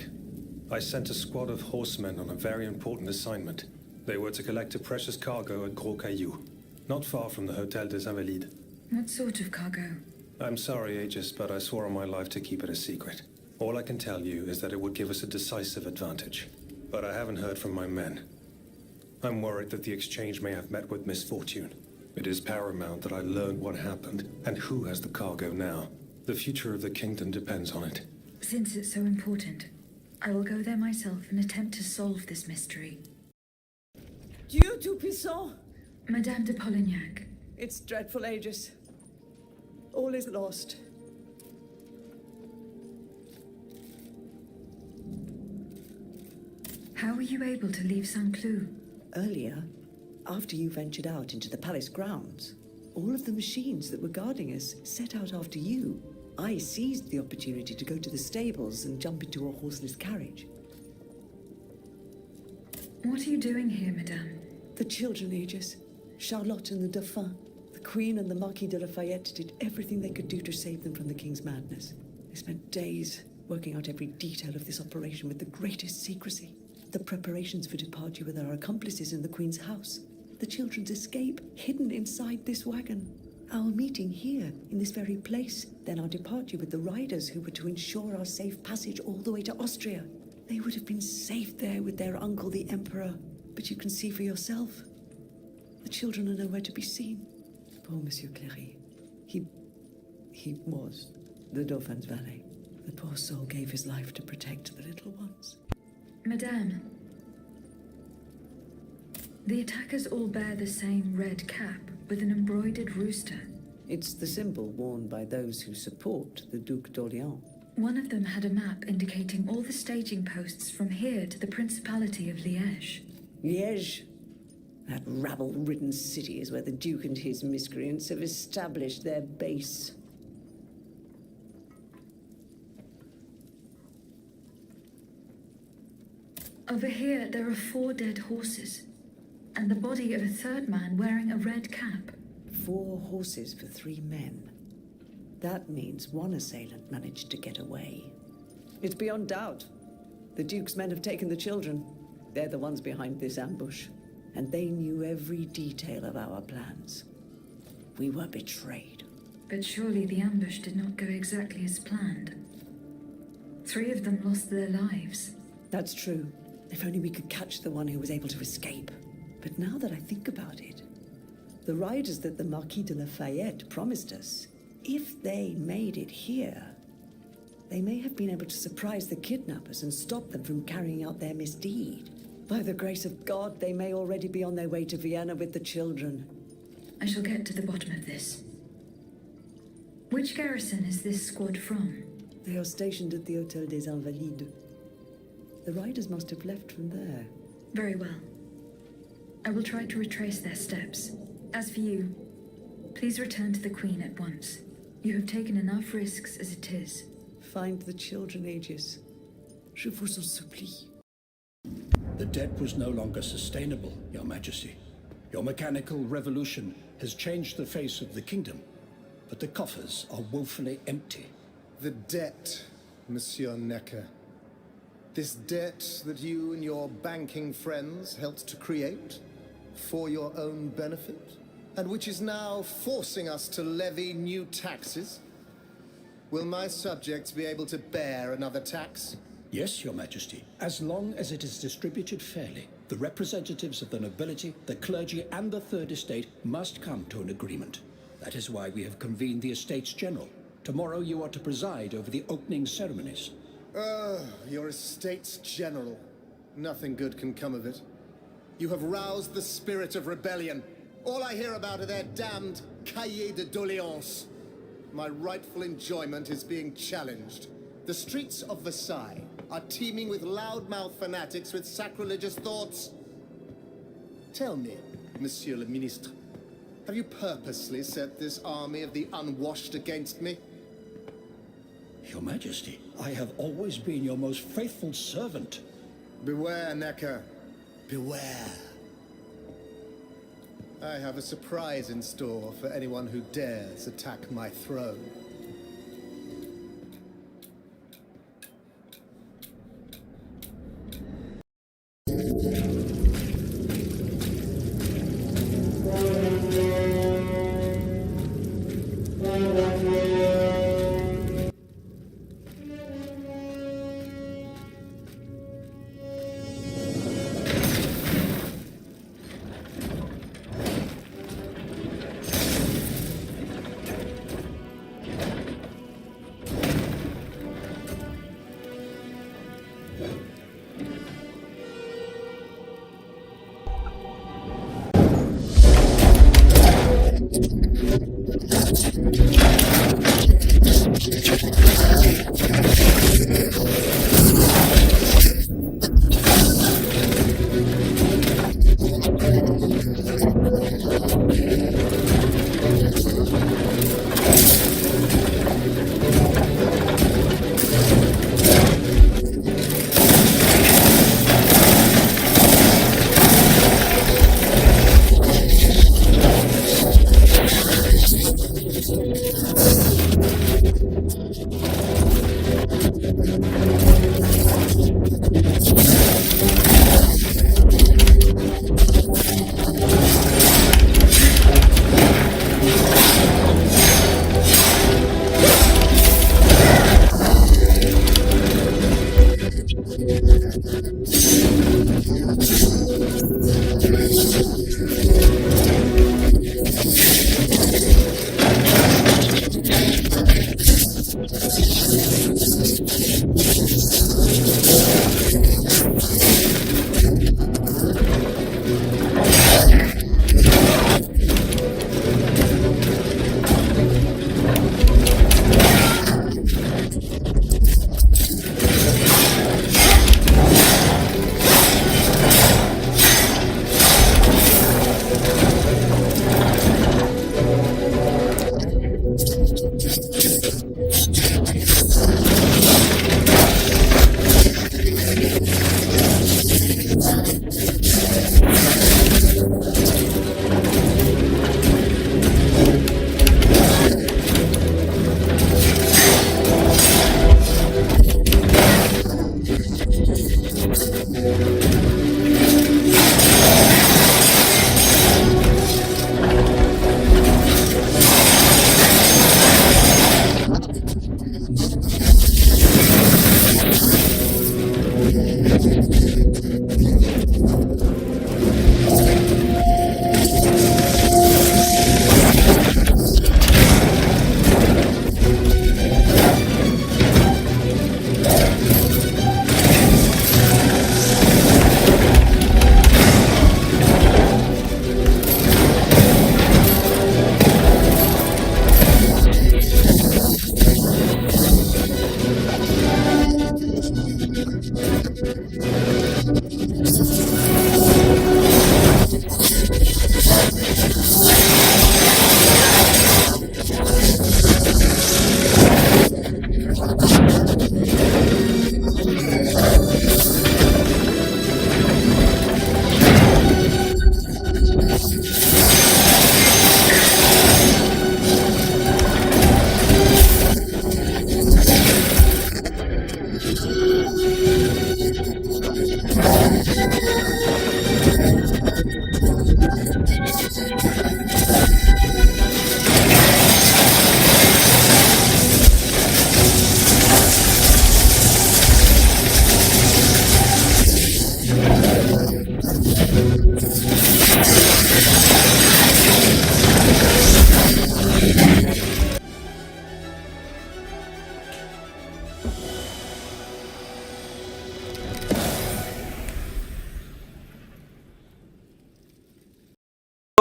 I sent a squad of horsemen on a very important assignment. They were to collect a precious cargo at Gros Caillou, not far from the Hôtel des Invalides. What sort of cargo? I'm sorry, Aegis, but I swore on my life to keep it a secret. All I can tell you is that it would give us a decisive advantage. But I haven't heard from my men. I'm worried that the exchange may have met with misfortune. It is paramount that I learn what happened and who has the cargo now. The future of the kingdom depends on it. Since it's so important, I will go there myself and attempt to solve this mystery. Dieu Tout-Puissant! Madame de Polignac. It's dreadful, Aegis. All is lost. How were you able to leave Saint-Cloud? Earlier, after you ventured out into the palace grounds, all of the machines that were guarding us set out after you. I seized the opportunity to go to the stables and jump into a horseless carriage. What are you doing here, madame? The children, Aegis. Charlotte and the Dauphin. The Queen and the Marquis de Lafayette did everything they could do to save them from the King's madness. They spent days working out every detail of this operation with the greatest secrecy. The preparations for departure with our accomplices in the Queen's house. The children's escape, hidden inside this wagon. Our meeting here, in this very place. Then our departure with the riders who were to ensure our safe passage all the way to Austria. They would have been safe there with their uncle, the Emperor. But you can see for yourself. The children are nowhere to be seen. Poor Monsieur Cléry. He was the Dauphin's valet. The poor soul gave his life to protect the little ones. Madame, the attackers all bear the same red cap with an embroidered rooster. It's the symbol worn by those who support the Duc d'Orléans. One of them had a map indicating all the staging posts from here to the Principality of Liège. Liège? That rabble-ridden city is where the Duke and his miscreants have established their base. Over here, there are 4 dead horses, and the body of a third man wearing a red cap. 4 horses for 3 men. That means one assailant managed to get away. It's beyond doubt. The Duke's men have taken the children. They're the ones behind this ambush. And they knew every detail of our plans. We were betrayed. But surely the ambush did not go exactly as planned. 3 of them lost their lives. That's true. If only we could catch the one who was able to escape. But now that I think about it, the riders that the Marquis de Lafayette promised us, if they made it here, they may have been able to surprise the kidnappers and stop them from carrying out their misdeed. By the grace of God, they may already be on their way to Vienna with the children. I shall get to the bottom of this. Which garrison is this squad from? They are stationed at the Hôtel des Invalides. The riders must have left from there. Very well. I will try to retrace their steps. As for you, please return to the Queen at once. You have taken enough risks as it is. Find the children, Aegis. Je vous en supplie. The debt was no longer sustainable, Your Majesty. Your mechanical revolution has changed the face of the kingdom, but the coffers are woefully empty. The debt, Monsieur Necker. This debt that you and your banking friends helped to create for your own benefit, and which is now forcing us to levy new taxes. Will my subjects be able to bear another tax? Yes, Your Majesty, as long as it is distributed fairly. The representatives of the nobility, the clergy, and the Third Estate must come to an agreement. That is why we have convened the Estates General. Tomorrow you are to preside over the opening ceremonies. Your Estates General. Nothing good can come of it. You have roused the spirit of rebellion. All I hear about are their damned cahiers de doléances. My rightful enjoyment is being challenged. The streets of Versailles are teeming with loudmouth fanatics with sacrilegious thoughts. Tell me, Monsieur le Ministre, have you purposely set this army of the unwashed against me? Your Majesty, I have always been your most faithful servant. Beware, Necker. Beware. I have a surprise in store for anyone who dares attack my throne.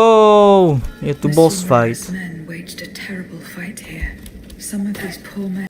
Oh, je tu boss fight. Men waged a terrible fight here. Some of these poor men.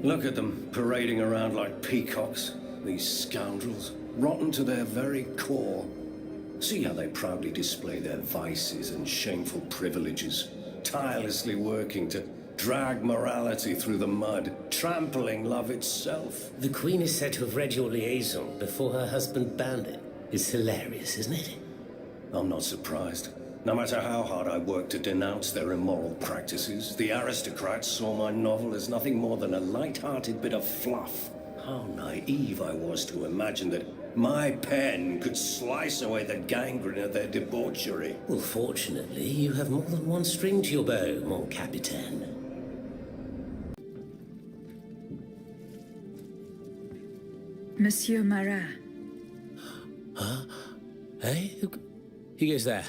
Look at them, parading around like peacocks. These scoundrels, rotten to their very core. See how they proudly display their vices and shameful privileges, tirelessly working to drag morality through the mud, trampling love itself. The Queen is said to have read your liaison before her husband banned it. It's hilarious, isn't it? I'm not surprised. No matter how hard I worked to denounce their immoral practices, the aristocrats saw my novel as nothing more than a light-hearted bit of fluff. How naive I was to imagine that my pen could slice away the gangrene of their debauchery. Well, fortunately, you have more than one string to your bow, mon capitaine. Monsieur Marat. Huh? Hey? Who goes there?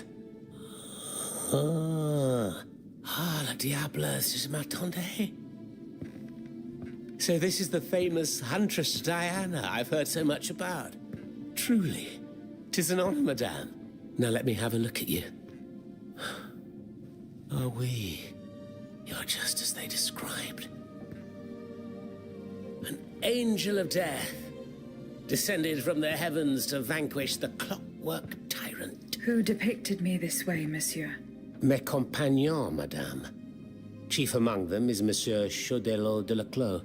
La diable, je m'attendais. So this is the famous Huntress Diana I've heard so much about. Truly, 'tis an honor, madame. Now let me have a look at you. Oh, you're just as they described. An angel of death, descended from the heavens to vanquish the clockwork tyrant. Who depicted me this way, monsieur? Mes compagnons, madame. Chief among them is Monsieur Chaudelot de Leclos.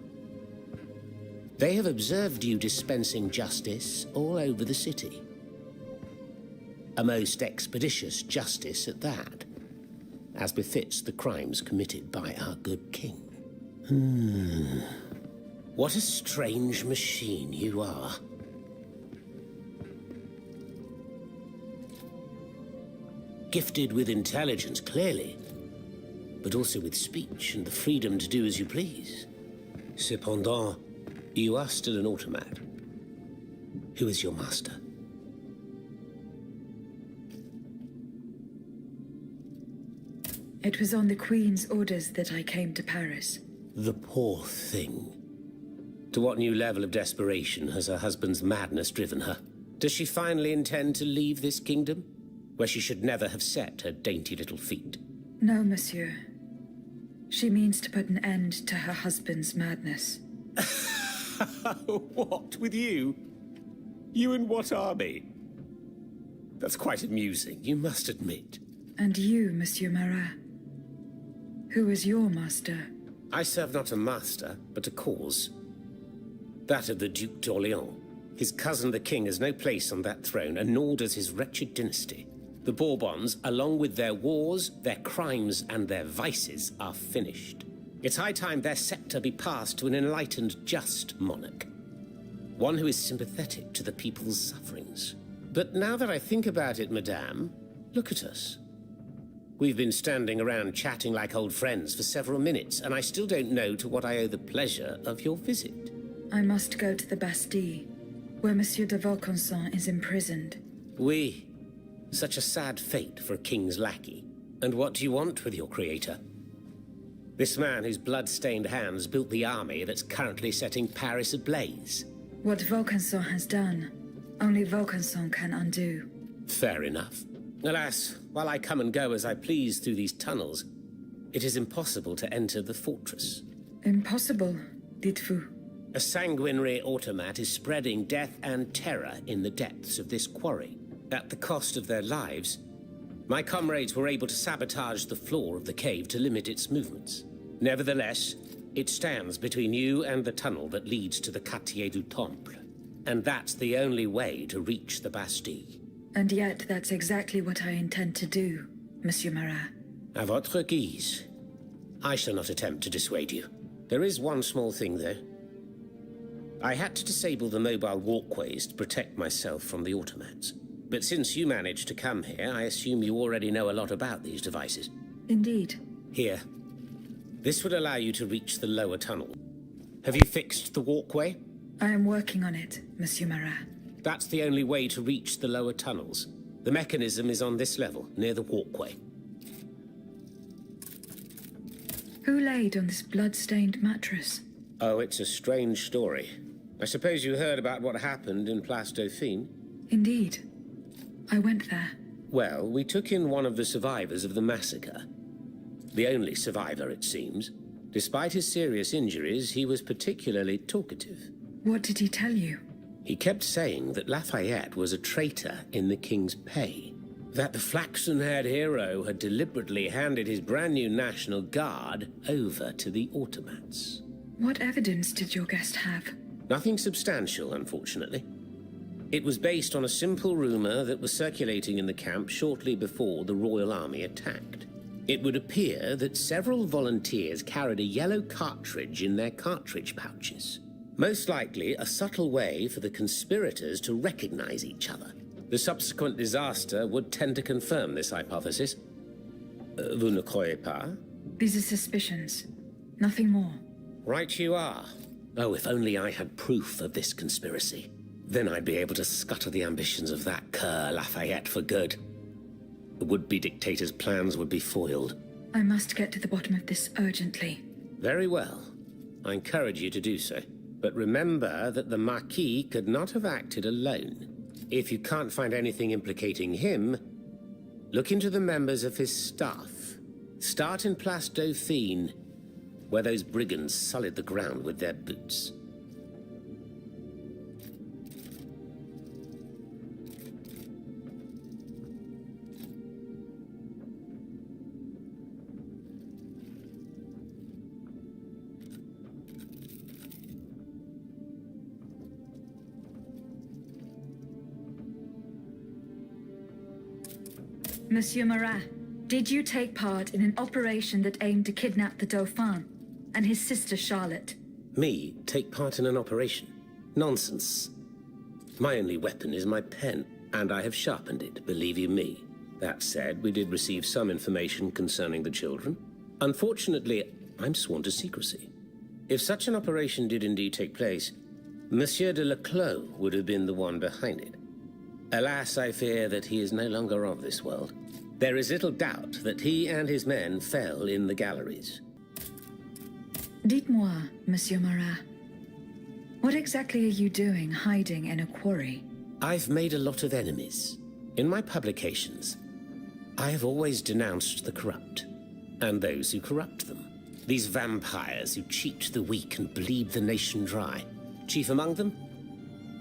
They have observed you dispensing justice all over the city. A most expeditious justice at that, as befits the crimes committed by our good king. What a strange machine you are. Gifted with intelligence, clearly, but also with speech and the freedom to do as you please. Cependant, you are still an automat. Who is your master? It was on the Queen's orders that I came to Paris. The poor thing. To what new level of desperation has her husband's madness driven her? Does she finally intend to leave this kingdom, where she should never have set her dainty little feet? No, monsieur. She means to put an end to her husband's madness. What, with you? You in what army? That's quite amusing, you must admit. And you, Monsieur Marat? Who is your master? I serve not a master, but a cause. That of the Duc d'Orléans. His cousin the king has no place on that throne, and nor does his wretched dynasty. The Bourbons, along with their wars, their crimes, and their vices, are finished. It's high time their scepter be passed to an enlightened, just monarch. One who is sympathetic to the people's sufferings. But now that I think about it, madame, look at us. We've been standing around chatting like old friends for several minutes, and I still don't know to what I owe the pleasure of your visit. I must go to the Bastille, where Monsieur de Vaucanson is imprisoned. Oui. Such a sad fate for a king's lackey. And what do you want with your creator? This man whose blood-stained hands built the army that's currently setting Paris ablaze. What Vaucanson has done, only Vaucanson can undo. Fair enough. Alas, while I come and go as I please through these tunnels, it is impossible to enter the fortress. Impossible, dites-vous? A sanguinary automat is spreading death and terror in the depths of this quarry. At the cost of their lives, my comrades were able to sabotage the floor of the cave to limit its movements. Nevertheless, it stands between you and the tunnel that leads to the Quartier du Temple. And that's the only way to reach the Bastille. And yet that's exactly what I intend to do, Monsieur Marat. À votre guise. I shall not attempt to dissuade you. There is one small thing, though. I had to disable the mobile walkways to protect myself from the automats. But since you managed to come here, I assume you already know a lot about these devices. Indeed. Here. This would allow you to reach the lower tunnel. Have you fixed the walkway? I am working on it, Monsieur Marat. That's the only way to reach the lower tunnels. The mechanism is on this level, near the walkway. Who laid on this blood-stained mattress? Oh, it's a strange story. I suppose you heard about what happened in Place Dauphine? Indeed. I went there. Well, we took in one of the survivors of the massacre. The only survivor, it seems. Despite his serious injuries, he was particularly talkative. What did he tell you? He kept saying that Lafayette was a traitor in the king's pay. That the flaxen-haired hero had deliberately handed his brand new National Guard over to the automats. What evidence did your guest have? Nothing substantial, unfortunately. It was based on a simple rumor that was circulating in the camp shortly before the Royal Army attacked. It would appear that several volunteers carried a yellow cartridge in their cartridge pouches. Most likely a subtle way for the conspirators to recognize each other. The subsequent disaster would tend to confirm this hypothesis. Vous ne croyez pas? These are suspicions. Nothing more. Right you are. Oh, if only I had proof of this conspiracy. Then I'd be able to scuttle the ambitions of that cur Lafayette for good. The would-be dictator's plans would be foiled. I must get to the bottom of this urgently. Very well. I encourage you to do so. But remember that the Marquis could not have acted alone. If you can't find anything implicating him, look into the members of his staff. Start in Place Dauphine, where those brigands sullied the ground with their boots. Monsieur Marat, did you take part in an operation that aimed to kidnap the Dauphin and his sister Charlotte? Me take part in an operation? Nonsense. My only weapon is my pen, and I have sharpened it, believe you me. That said, we did receive some information concerning the children. Unfortunately, I'm sworn to secrecy. If such an operation did indeed take place, Monsieur de Leclos would have been the one behind it. Alas, I fear that he is no longer of this world. There is little doubt that he and his men fell in the galleries. Dites-moi, Monsieur Marat, what exactly are you doing hiding in a quarry? I've made a lot of enemies. In my publications, I have always denounced the corrupt, and those who corrupt them. These vampires who cheat the weak and bleed the nation dry. Chief among them,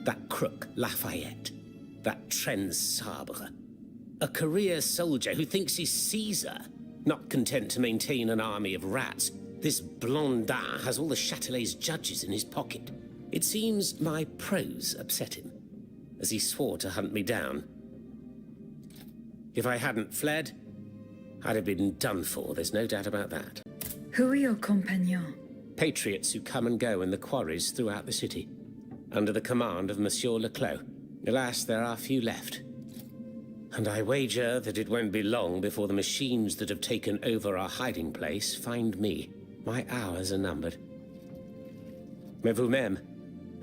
that crook Lafayette. That Tren Sabre, a career soldier who thinks he's Caesar, not content to maintain an army of rats. This Blondin has all the Châtelet's judges in his pocket. It seems my prose upset him, as he swore to hunt me down. If I hadn't fled, I'd have been done for, there's no doubt about that. Who are your compagnons? Patriots who come and go in the quarries throughout the city, under the command of Monsieur Leclos. Alas, there are few left. And I wager that it won't be long before the machines that have taken over our hiding place find me. My hours are numbered. Mais vous-même,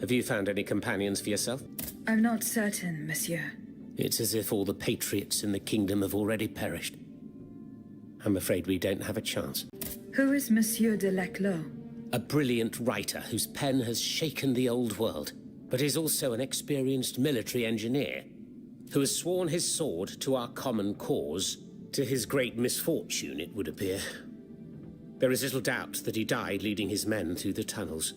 have you found any companions for yourself? I'm not certain, monsieur. It's as if all the patriots in the kingdom have already perished. I'm afraid we don't have a chance. Who is Monsieur de Leclos? A brilliant writer whose pen has shaken the old world, but is also an experienced military engineer who has sworn his sword to our common cause, to his great misfortune, it would appear. There is little doubt that he died leading his men through the tunnels.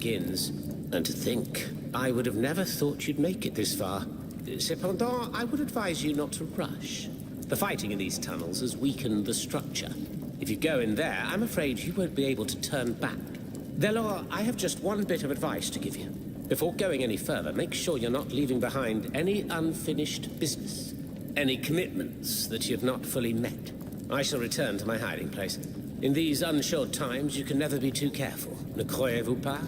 Begins, and to think, I would have never thought you'd make it this far. Cependant, I would advise you not to rush. The fighting in these tunnels has weakened the structure. If you go in there, I'm afraid you won't be able to turn back. Therefore, I have just one bit of advice to give you. Before going any further, make sure you're not leaving behind any unfinished business, any commitments that you've not fully met. I shall return to my hiding place. In these unsure times, you can never be too careful. Ne croyez-vous pas?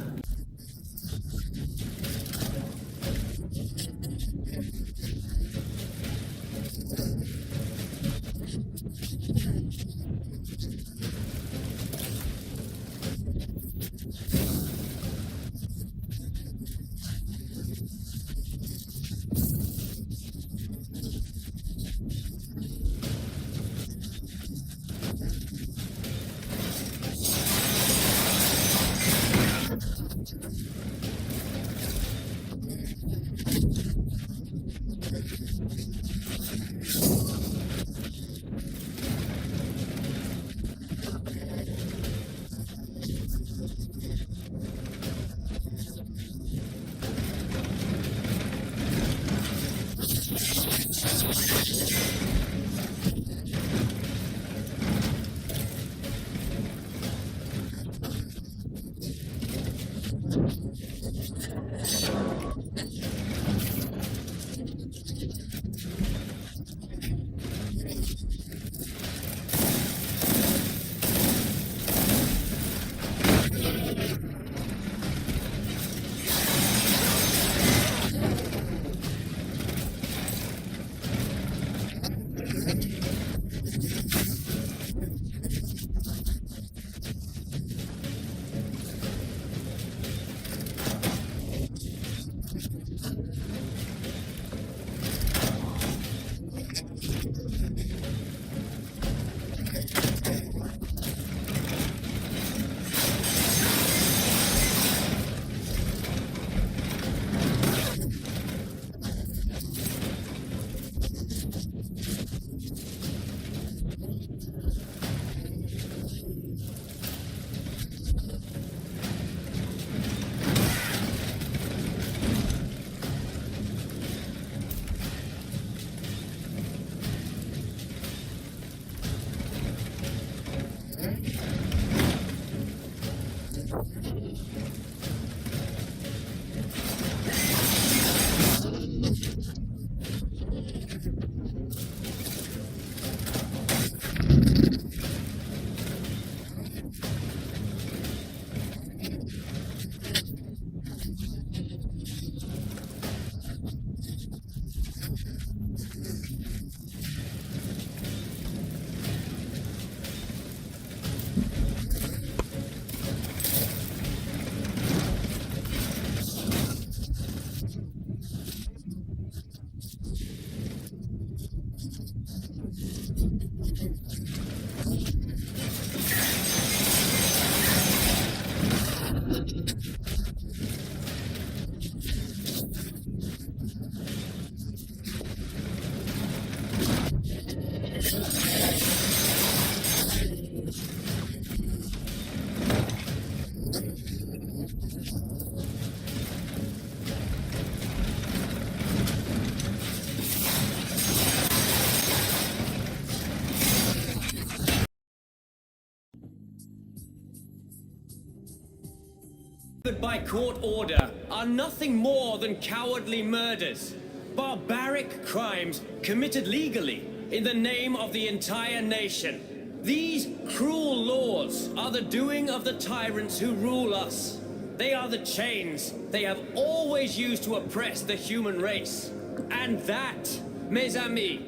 By court order are nothing more than cowardly murders, barbaric crimes committed legally in the name of the entire nation. These cruel laws are the doing of the tyrants who rule us. They are the chains they have always used to oppress the human race. And that, mes amis,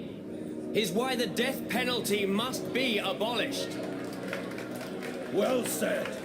is why the death penalty must be abolished. Well said.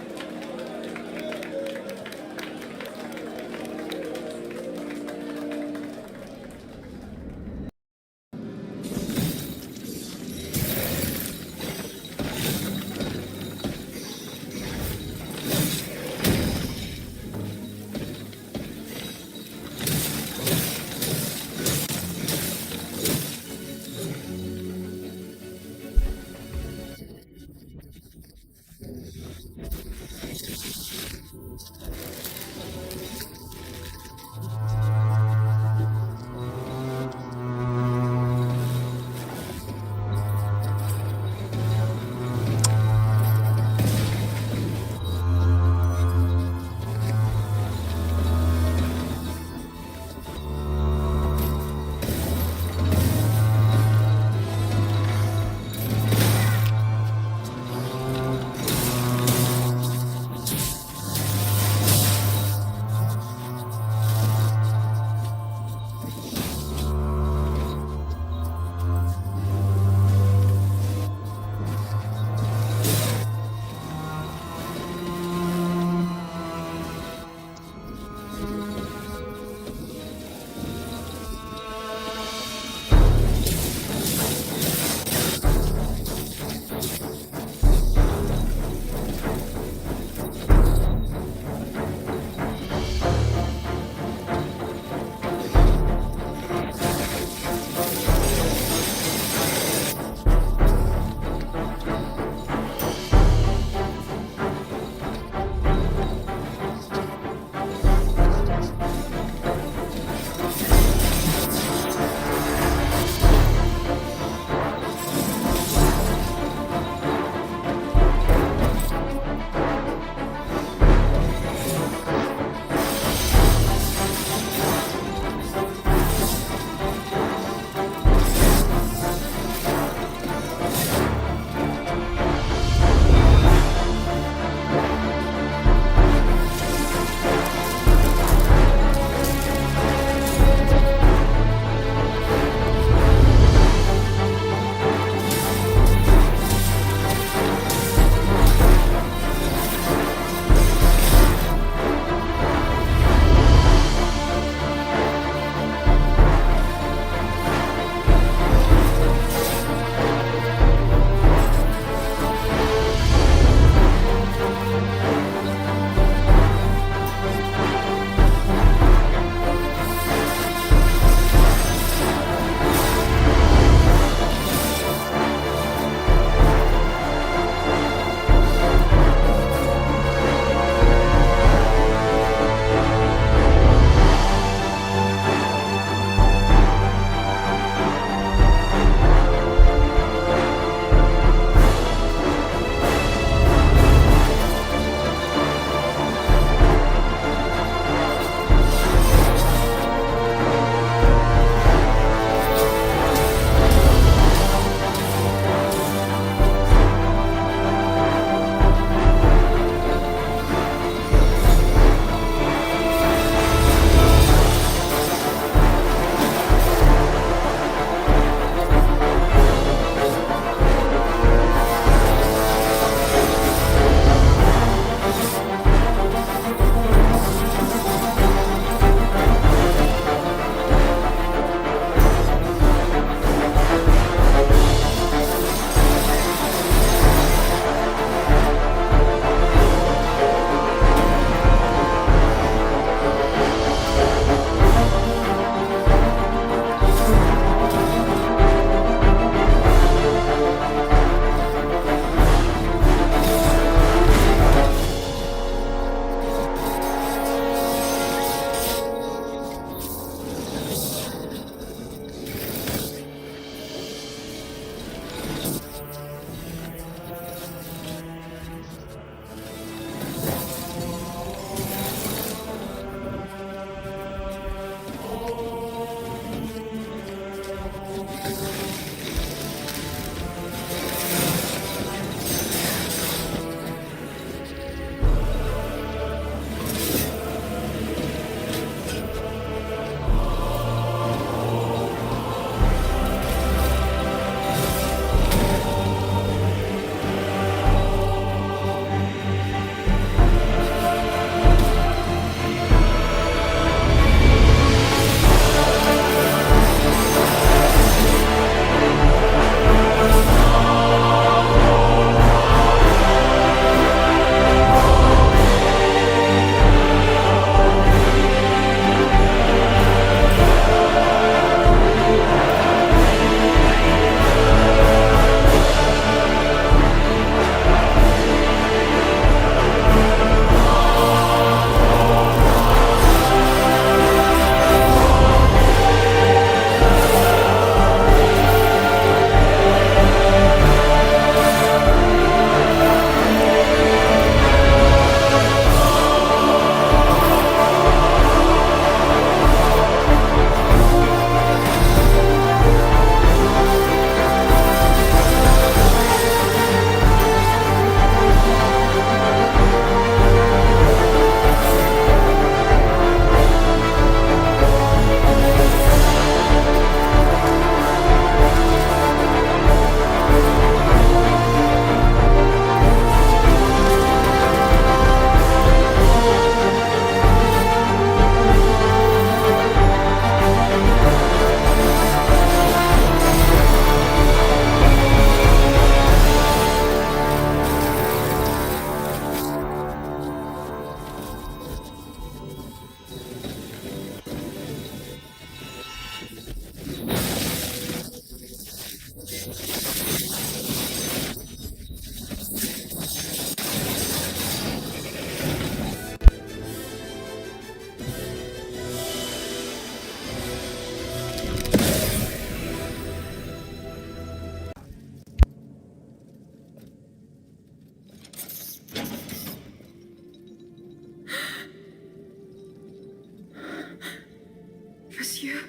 Monsieur.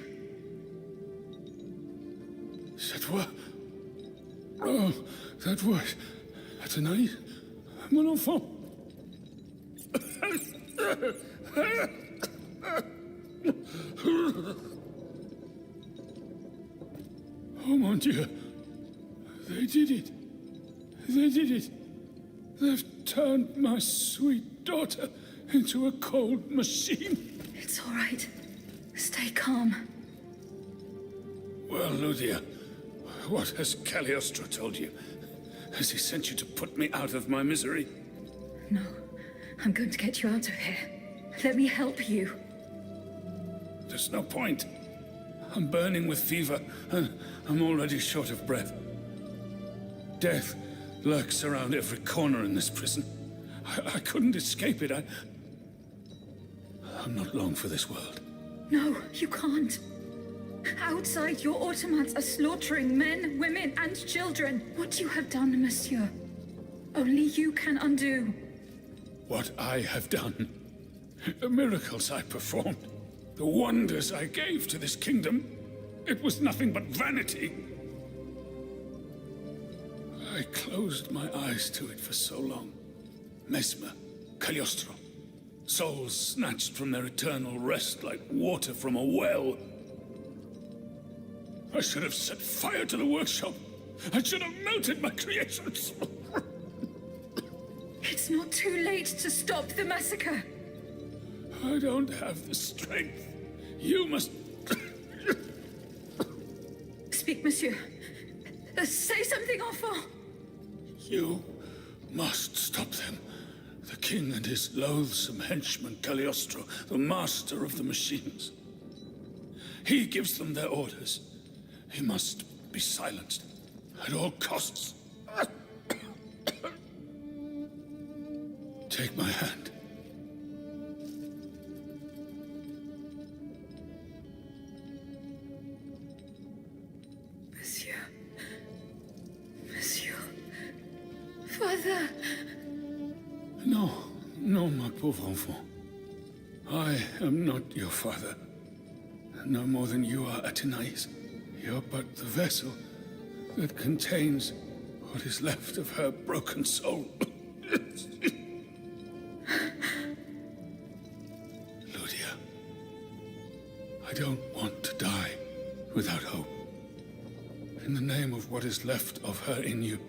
C'est toi? Oh, that voice. Athénaïs? Mon enfant? Oh mon Dieu. They did it. They did it. They've turned my sweet daughter into a cold machine. It's all right. Stay calm. Well, Ludia, what has Cagliostro told you? Has he sent you to put me out of my misery? No, I'm going to get you out of here. Let me help you. There's no point. I'm burning with fever, and I'm already short of breath. Death lurks around every corner in this prison. I couldn't escape it. I'm not long for this world. No, you can't. Outside, your automats are slaughtering men, women, and children. What you have done, monsieur, only you can undo. What I have done, the miracles I performed, the wonders I gave to this kingdom, it was nothing but vanity. I closed my eyes to it for so long. Mesmer, Cagliostro, souls snatched from their eternal rest like water from a well. I should have set fire to the workshop. I should have melted my creations. It's not too late to stop the massacre. I don't have the strength. You must... Speak, monsieur. Say something, enfant. You must stop them. The king and his loathsome henchman, Cagliostro, the master of the machines. He gives them their orders. He must be silenced at all costs. Take my hand. Monsieur. Monsieur. Father. No, no, my pauvre enfant. I am not your father. No more than you are, Athénaïs. You're but the vessel that contains what is left of her broken soul. Ludia, I don't want to die without hope. In the name of what is left of her in you,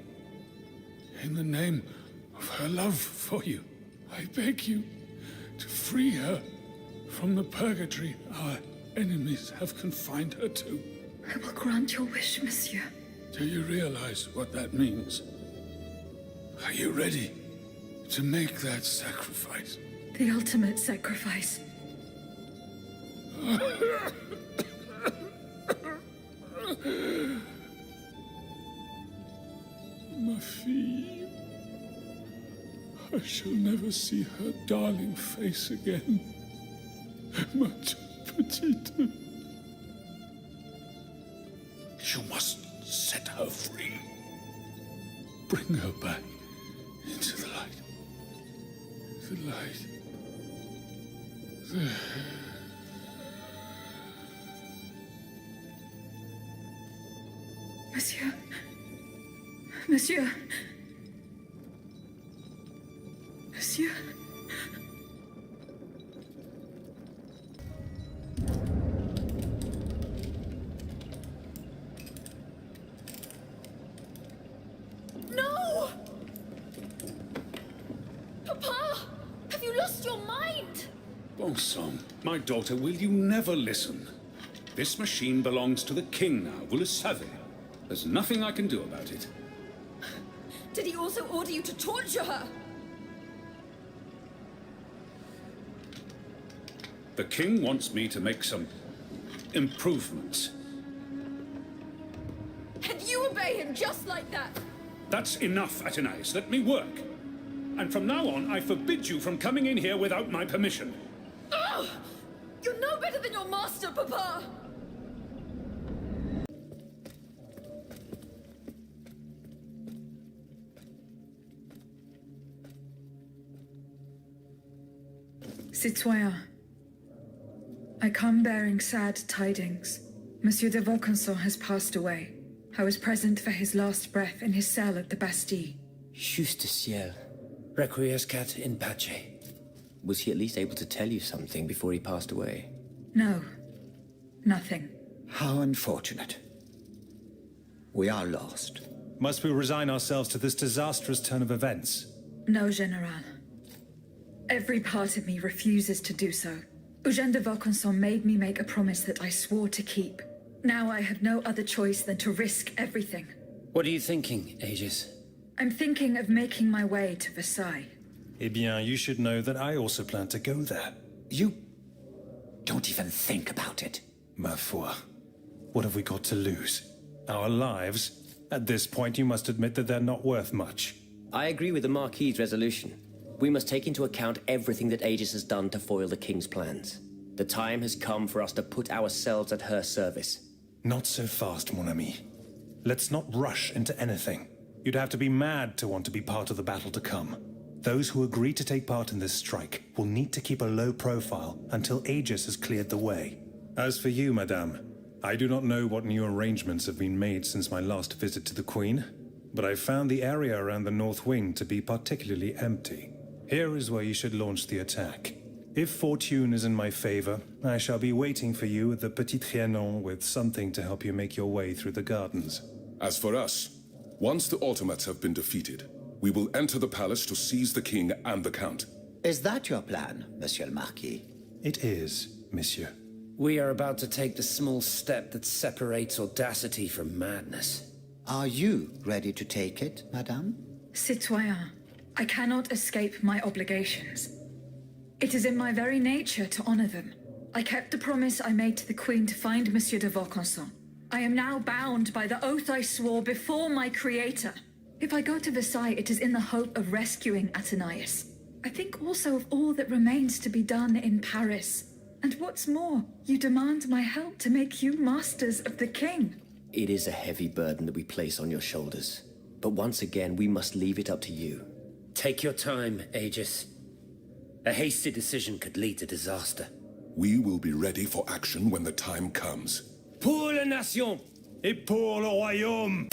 in the name of her love for you, I beg you to free her from the purgatory our enemies have confined her to. I will grant your wish, monsieur. Do you realize what that means? Are you ready to make that sacrifice? The ultimate sacrifice. Ma fille. I shall never see her darling face again. Ma petite. You must set her free. Bring her back into the light. The light. Monsieur. Monsieur. Monsieur. No! Papa! Have you lost your mind? Bon sang, my daughter, will you never listen? This machine belongs to the king now, vous le savez. There's nothing I can do about it. Did he also order you to torture her? The king wants me to make some improvements. And you obey him just like that. That's enough, Athenais. Let me work. And from now on, I forbid you from coming in here without my permission. Ugh! You're no better than your master, Papa! Citoyen, I come bearing sad tidings. Monsieur de Vaucanson has passed away. I was present for his last breath in his cell at the Bastille. Juste ciel. Requiescat in pace. Was he at least able to tell you something before he passed away? No, nothing. How unfortunate. We are lost. Must we resign ourselves to this disastrous turn of events? No, General. Every part of me refuses to do so. Eugène de Vaucanson made me make a promise that I swore to keep. Now I have no other choice than to risk everything. What are you thinking, Aegis? I'm thinking of making my way to Versailles. Eh bien, you should know that I also plan to go there. You don't even think about it. Ma foi. What have we got to lose? Our lives? At this point, you must admit that they're not worth much. I agree with the Marquis's resolution. We must take into account everything that Aegis has done to foil the King's plans. The time has come for us to put ourselves at her service. Not so fast, mon ami. Let's not rush into anything. You'd have to be mad to want to be part of the battle to come. Those who agree to take part in this strike will need to keep a low profile until Aegis has cleared the way. As for you, madame, I do not know what new arrangements have been made since my last visit to the Queen, but I found the area around the North Wing to be particularly empty. Here is where you should launch the attack. If fortune is in my favor, I shall be waiting for you at the Petit Trianon with something to help you make your way through the gardens. As for us, once the automats have been defeated, we will enter the palace to seize the king and the count. Is that your plan, Monsieur le Marquis? It is, monsieur. We are about to take the small step that separates audacity from madness. Are you ready to take it, madame? Citoyen, I cannot escape my obligations. It is in my very nature to honor them. I kept the promise I made to the Queen to find Monsieur de Vaucanson. I am now bound by the oath I swore before my creator. If I go to Versailles, it is in the hope of rescuing Athenais. I think also of all that remains to be done in Paris. And what's more, you demand my help to make you masters of the king. It is a heavy burden that we place on your shoulders. But once again, we must leave it up to you. Take your time, Aegis. A hasty decision could lead to disaster. We will be ready for action when the time comes. Pour la nation! Et pour le royaume!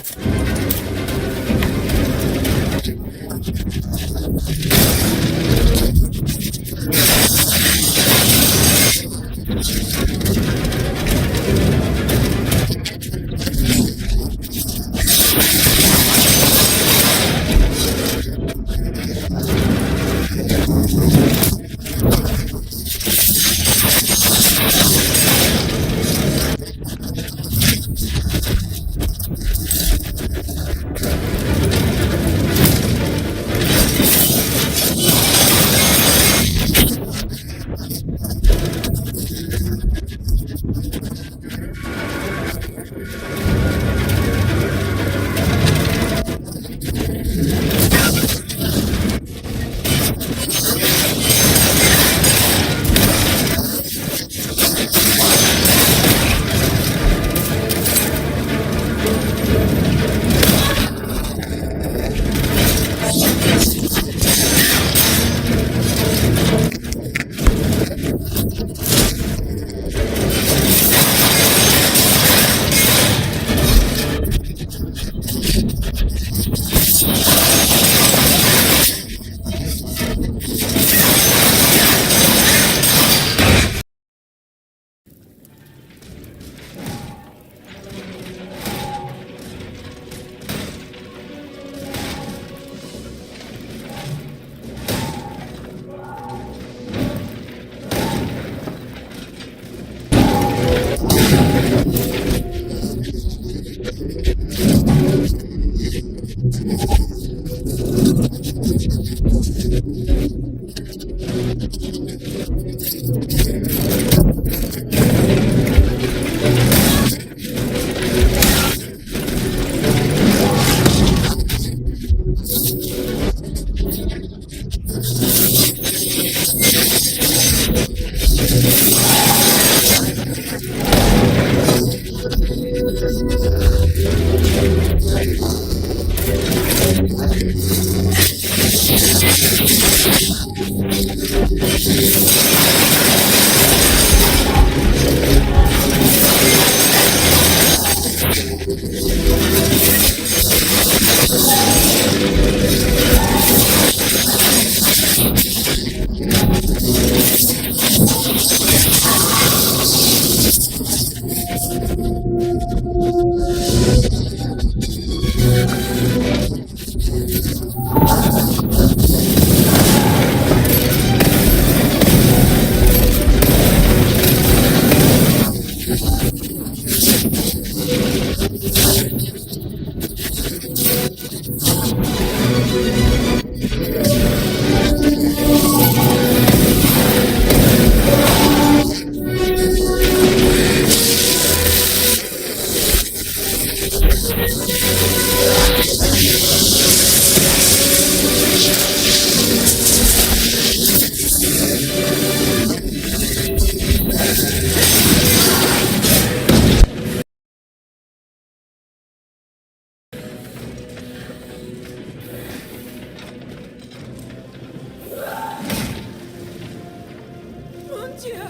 Mon Dieu!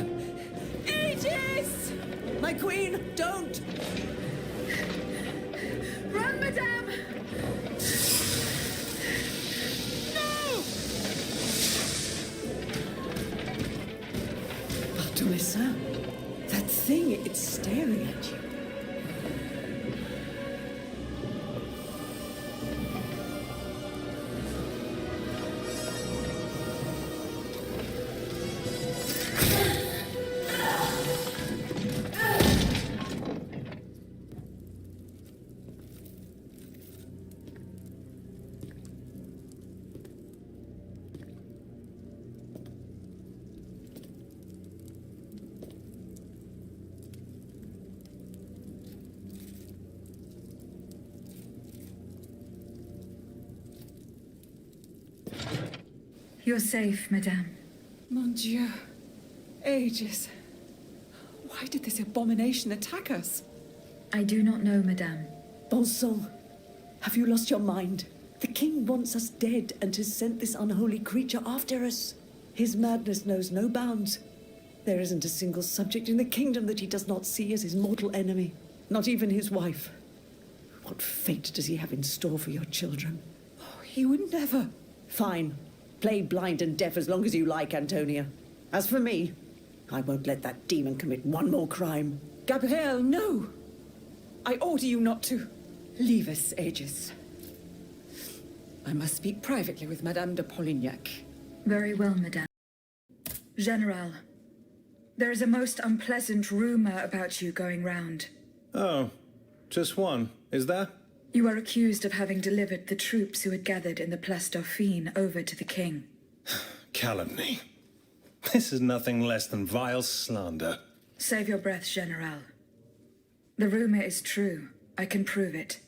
Aegis! My queen, don't! Run, madame! Artemisa, that thing, it's staring at you. You're safe, madame. Mon Dieu. Aegis. Why did this abomination attack us? I do not know, madame. Bon sang, have you lost your mind? The king wants us dead and has sent this unholy creature after us. His madness knows no bounds. There isn't a single subject in the kingdom that he does not see as his mortal enemy. Not even his wife. What fate does he have in store for your children? Oh, he would never. Fine. Play blind and deaf as long as you like, Antonia. As for me, I won't let that demon commit one more crime. Gabrielle, no! I order you not to. Leave us, Aegis. I must speak privately with Madame de Polignac. Very well, madame. General, there is a most unpleasant rumor about you going round. Oh, just one, is there? You are accused of having delivered the troops who had gathered in the Place Dauphine over to the king. Calumny. This is nothing less than vile slander. Save your breath, General. The rumor is true. I can prove it.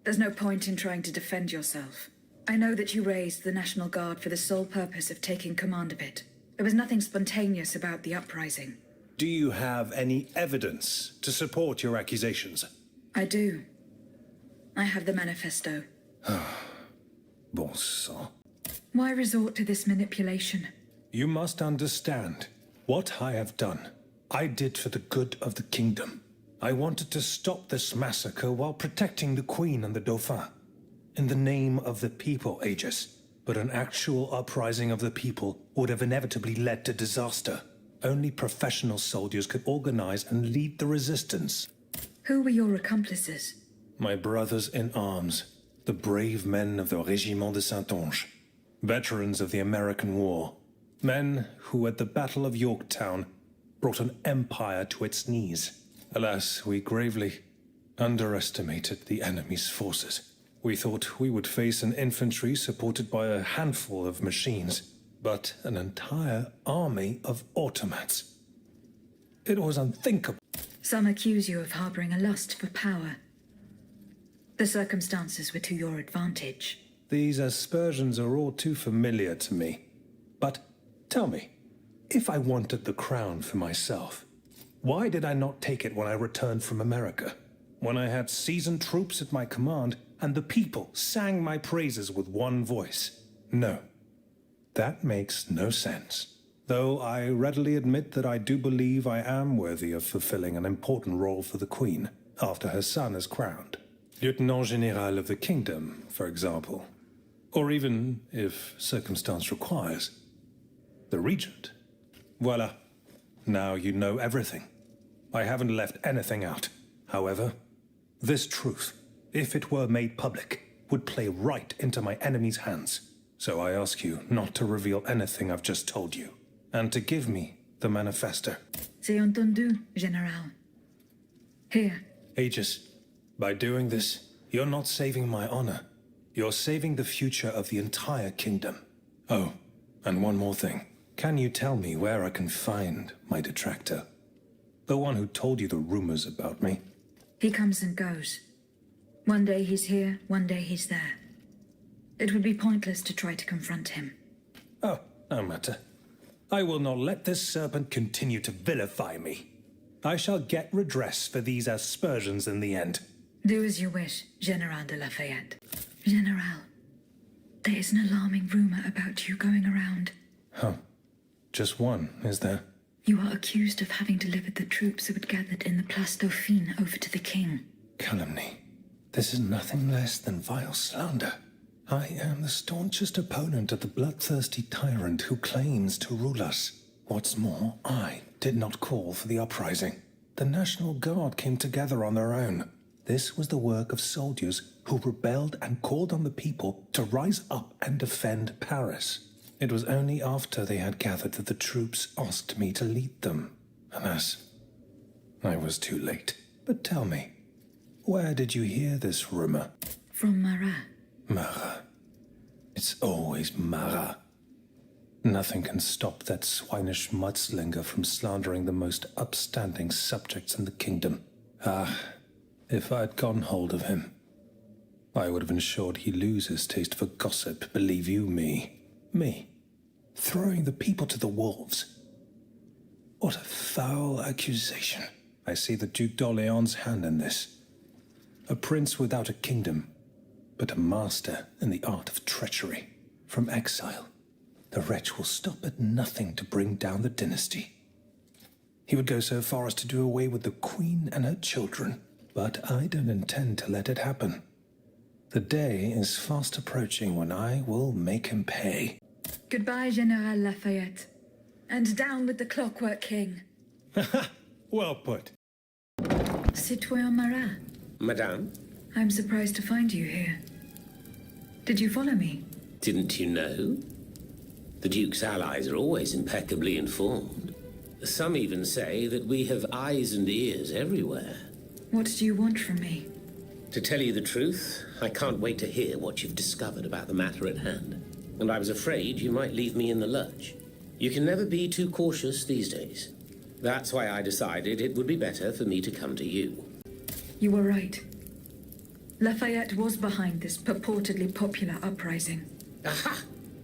There's no point in trying to defend yourself. I know that you raised the National Guard for the sole purpose of taking command of it. There was nothing spontaneous about the uprising. Do you have any evidence to support your accusations? I do. I have the manifesto. Bon sang. Why resort to this manipulation? You must understand. What I have done, I did for the good of the kingdom. I wanted to stop this massacre while protecting the Queen and the Dauphin. In the name of the people, Aegis. But an actual uprising of the people would have inevitably led to disaster. Only professional soldiers could organize and lead the resistance. Who were your accomplices? My brothers in arms, the brave men of the Régiment de Saintonge, veterans of the American War, men who at the Battle of Yorktown brought an empire to its knees. Alas, we gravely underestimated the enemy's forces. We thought we would face an infantry supported by a handful of machines, but an entire army of automats. It was unthinkable. Some accuse you of harboring a lust for power. The circumstances were to your advantage. These aspersions are all too familiar to me. But tell me, if I wanted the crown for myself, why did I not take it when I returned from America? When I had seasoned troops at my command and the people sang my praises with one voice? No, that makes no sense. Though I readily admit that I do believe I am worthy of fulfilling an important role for the Queen after her son is crowned. Lieutenant General of the Kingdom, for example. Or even, if circumstance requires, the Regent. Voila. Now you know everything. I haven't left anything out. However, this truth, if it were made public, would play right into my enemy's hands. So I ask you not to reveal anything I've just told you, and to give me the manifesto. C'est entendu, General. Here. Aegis, by doing this, you're not saving my honor. You're saving the future of the entire kingdom. Oh, and one more thing. Can you tell me where I can find my detractor? The one who told you the rumors about me? He comes and goes. One day he's here, one day he's there. It would be pointless to try to confront him. Oh, no matter. I will not let this serpent continue to vilify me. I shall get redress for these aspersions in the end. Do as you wish, General de Lafayette. General, there is an alarming rumor about you going around. Huh. Just one, is there? You are accused of having delivered the troops who had gathered in the Place Dauphine over to the king. Calumny. This is nothing less than vile slander. I am the staunchest opponent of the bloodthirsty tyrant who claims to rule us. What's more, I did not call for the uprising. The National Guard came together on their own. This was the work of soldiers who rebelled and called on the people to rise up and defend Paris. It was only after they had gathered that the troops asked me to lead them. Alas, I was too late. But tell me, where did you hear this rumor? From Marat. Marat. It's always Marat. Nothing can stop that swinish mudslinger from slandering the most upstanding subjects in the kingdom. Ah, if I'd gotten hold of him, I would have ensured he lose his taste for gossip, believe you me. Me, throwing the people to the wolves. What a foul accusation. I see the Duc d'Orléans' hand in this. A prince without a kingdom, but a master in the art of treachery. From exile, the wretch will stop at nothing to bring down the dynasty. He would go so far as to do away with the queen and her children, but I don't intend to let it happen. The day is fast approaching when I will make him pay. Goodbye, General Lafayette. And down with the Clockwork King. Well put. Citoyen Marat. Madame? I'm surprised to find you here. Did you follow me? Didn't you know? The Duke's allies are always impeccably informed. Some even say that we have eyes and ears everywhere. What do you want from me? To tell you the truth, I can't wait to hear what you've discovered about the matter at hand. And I was afraid you might leave me in the lurch. You can never be too cautious these days. That's why I decided it would be better for me to come to you. You were right. Lafayette was behind this purportedly popular uprising. Aha!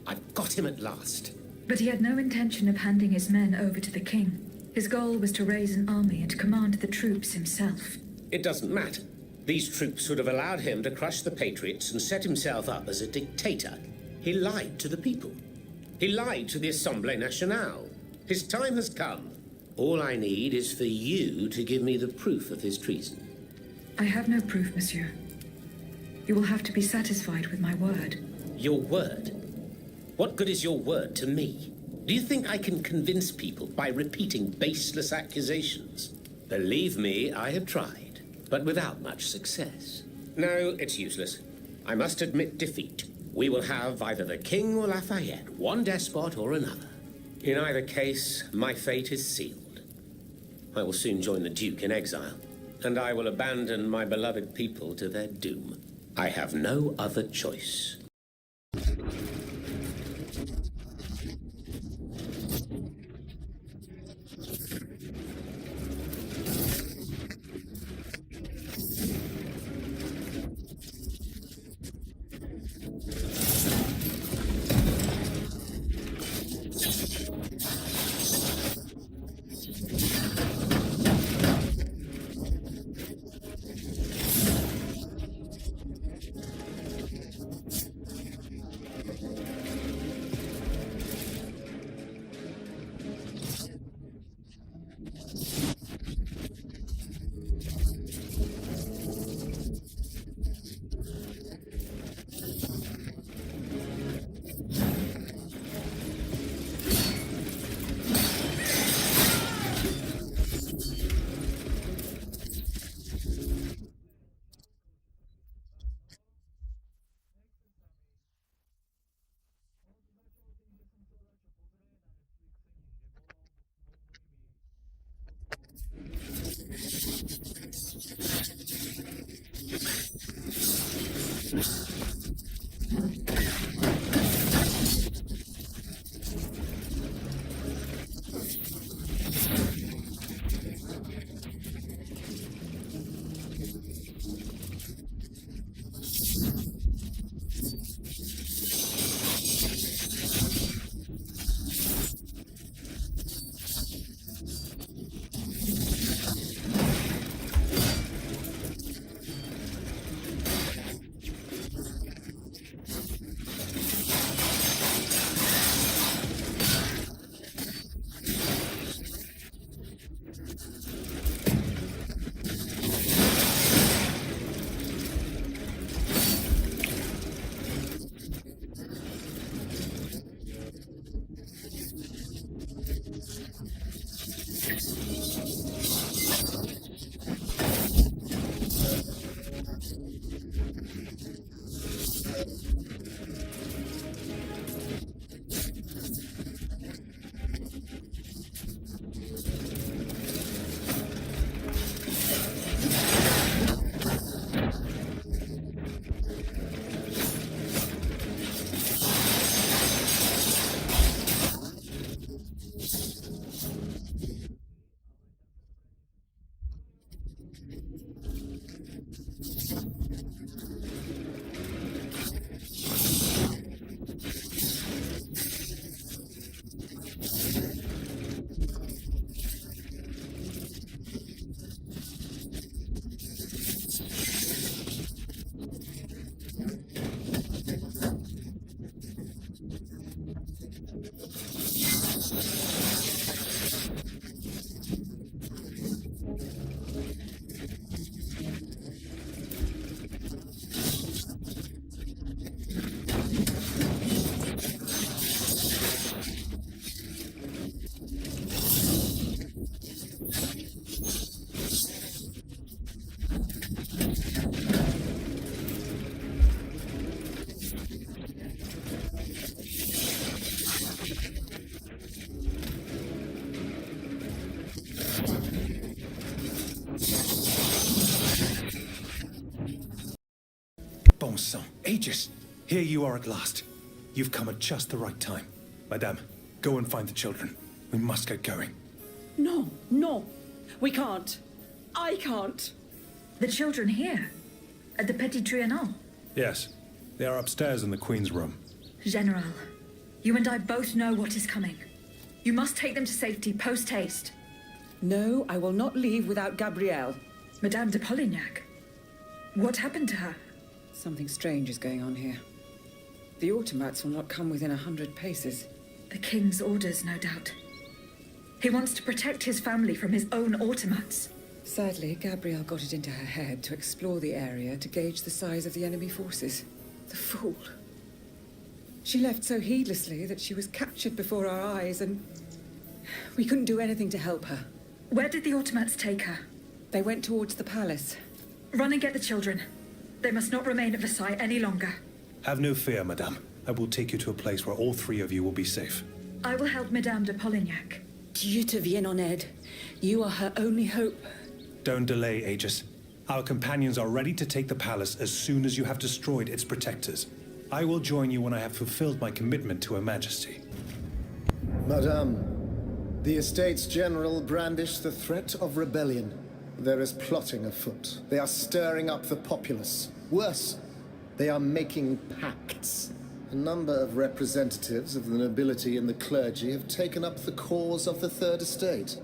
I've got him at last. But he had no intention of handing his men over to the king. His goal was to raise an army and command the troops himself. It doesn't matter. These troops would have allowed him to crush the patriots and set himself up as a dictator. He lied to the people. He lied to the Assemblée Nationale. His time has come. All I need is for you to give me the proof of his treason. I have no proof, monsieur. You will have to be satisfied with my word. Your word? What good is your word to me? Do you think I can convince people by repeating baseless accusations? Believe me, I have tried, but without much success. No, it's useless. I must admit defeat. We will have either the King or Lafayette, one despot or another. In either case, my fate is sealed. I will soon join the Duke in exile, and I will abandon my beloved people to their doom. I have no other choice. Bon sang, Aegis! Here you are at last. You've come at just the right time. Madame, go and find the children. We must get going. No, no, we can't. I can't. The children here? At the Petit Trianon? Yes, they are upstairs in the Queen's room. General, you and I both know what is coming. You must take them to safety post-haste. No, I will not leave without Gabrielle. Madame de Polignac, what happened to her? Something strange is going on here. The automats will not come within 100 paces. The King's orders, no doubt. He wants to protect his family from his own automats. Sadly, Gabrielle got it into her head to explore the area to gauge the size of the enemy forces. The fool. She left so heedlessly that she was captured before our eyes, and we couldn't do anything to help her. Where did the automats take her? They went towards the palace. Run and get the children. They must not remain at Versailles any longer. Have no fear, Madame. I will take you to a place where all three of you will be safe. I will help Madame de Polignac. Dieu te vienne en aide. You are her only hope. Don't delay, Aegis. Our companions are ready to take the palace as soon as you have destroyed its protectors. I will join you when I have fulfilled my commitment to Her Majesty. Madame, the Estates General brandish the threat of rebellion. There is plotting afoot. They are stirring up the populace. Worse, they are making pacts. A number of representatives of the nobility and the clergy have taken up the cause of the Third Estate.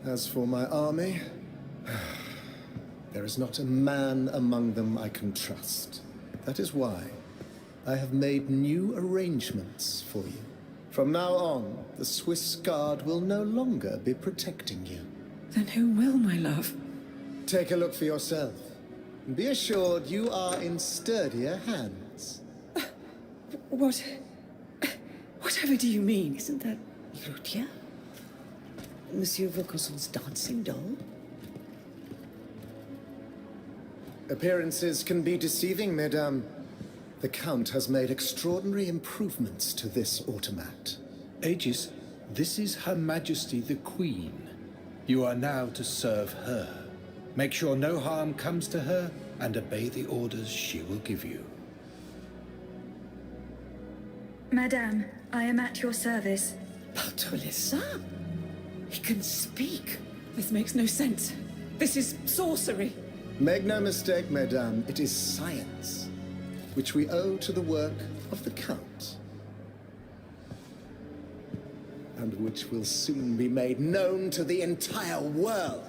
As for my army, there is not a man among them I can trust. That is why I have made new arrangements for you. From now on, the Swiss Guard will no longer be protecting you. Then who will, my love? Take a look for yourself. And be assured you are in sturdier hands. Whatever do you mean? Isn't that Lucia? Monsieur Vaucanson's dancing doll? Appearances can be deceiving, Mesdames. The Count has made extraordinary improvements to this automat. Aegis, this is Her Majesty the Queen. You are now to serve her. Make sure no harm comes to her and obey the orders she will give you. Madame, I am at your service. Bartolessa? He can speak. This makes no sense. This is sorcery. Make no mistake, mesdames, it is science, which we owe to the work of the Count, and which will soon be made known to the entire world.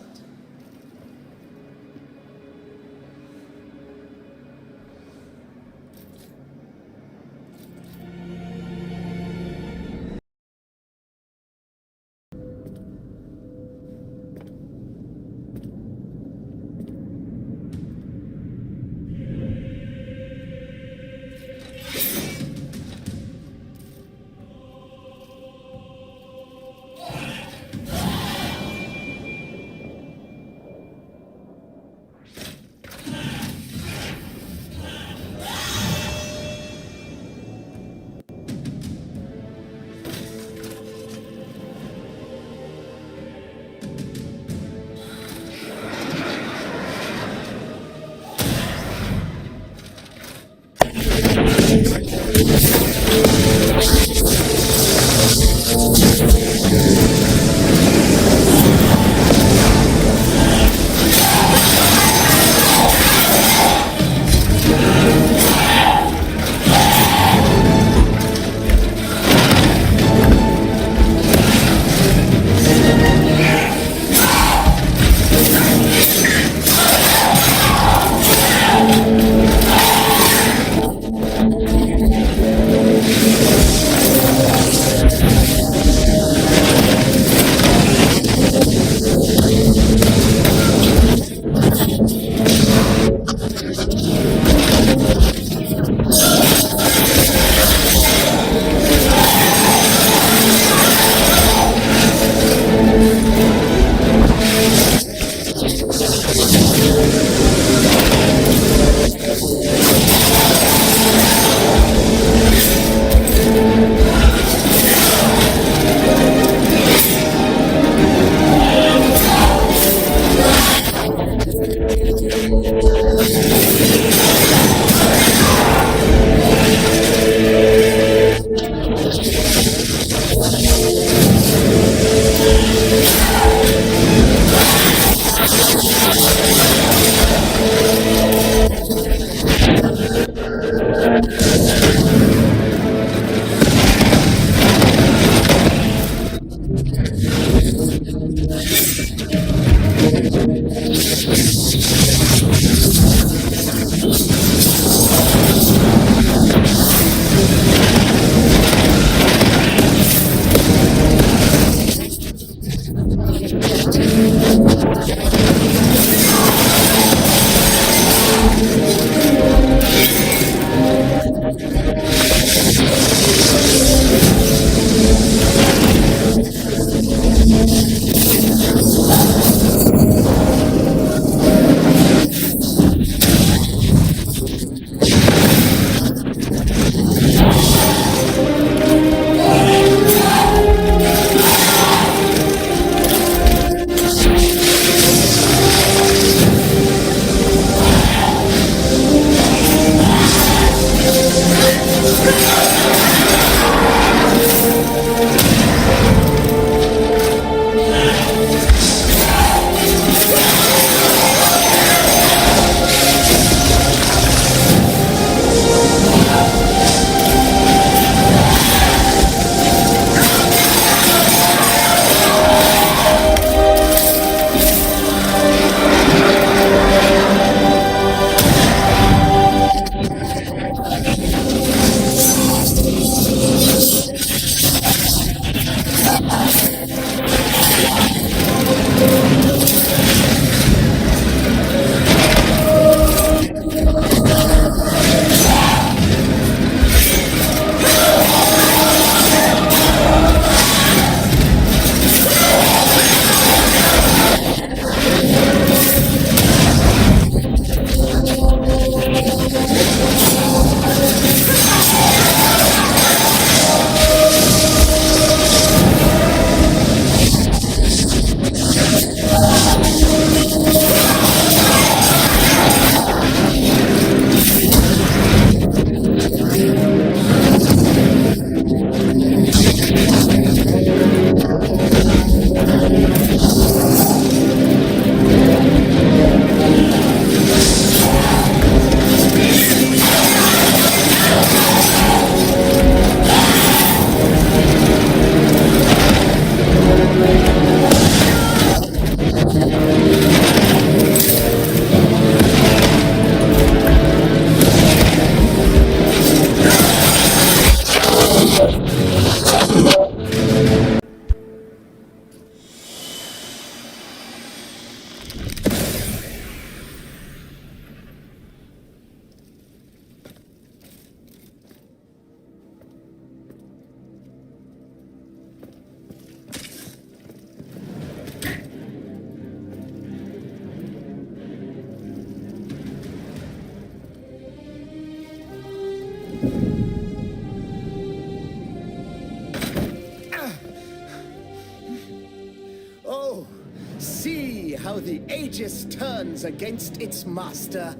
The Aegis turns against its master.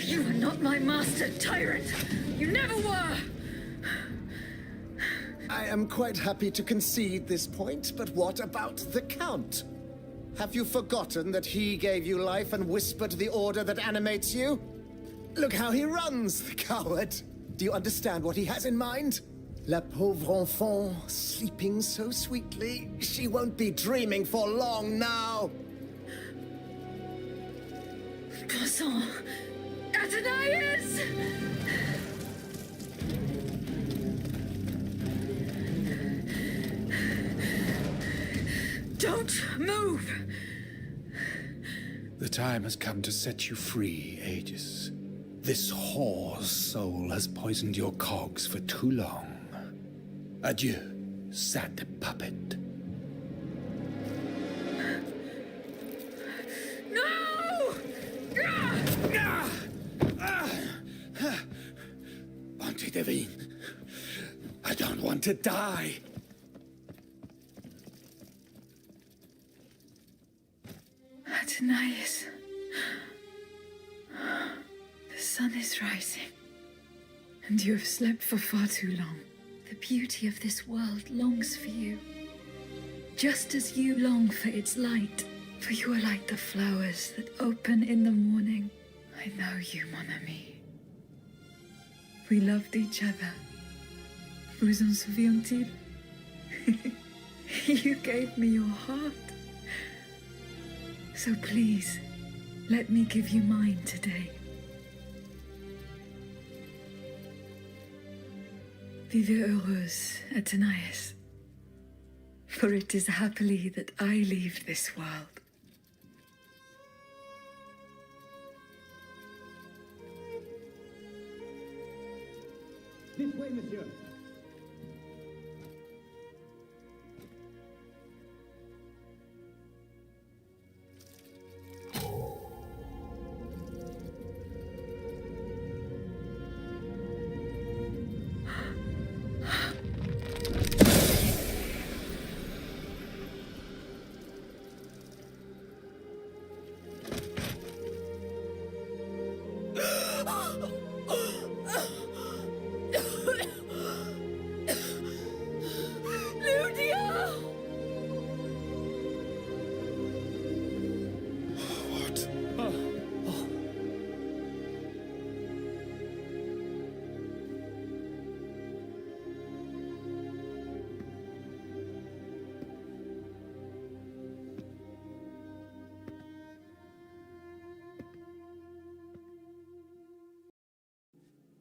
You are not my master, tyrant! You never were! I am quite happy to concede this point, but what about the Count? Have you forgotten that he gave you life and whispered the order that animates you? Look how he runs, the coward! Do you understand what he has in mind? La pauvre enfant, sleeping so sweetly, she won't be dreaming for long now! Garçon! Athenais! Don't move! The time has come to set you free, Aegis. This whore's soul has poisoned your cogs for too long. Adieu, sad puppet. No! Bonté divine, I don't want to die. Athenais. The sun is rising, and you have slept for far too long. The beauty of this world longs for you, just as you long for its light, for you are like the flowers that open in the morning. I know you, mon ami. We loved each other. Vous en souvient-il? You gave me your heart. So please, let me give you mine today. Vivez heureuse, Athenais, for it is happily that I leave this world. This way, monsieur.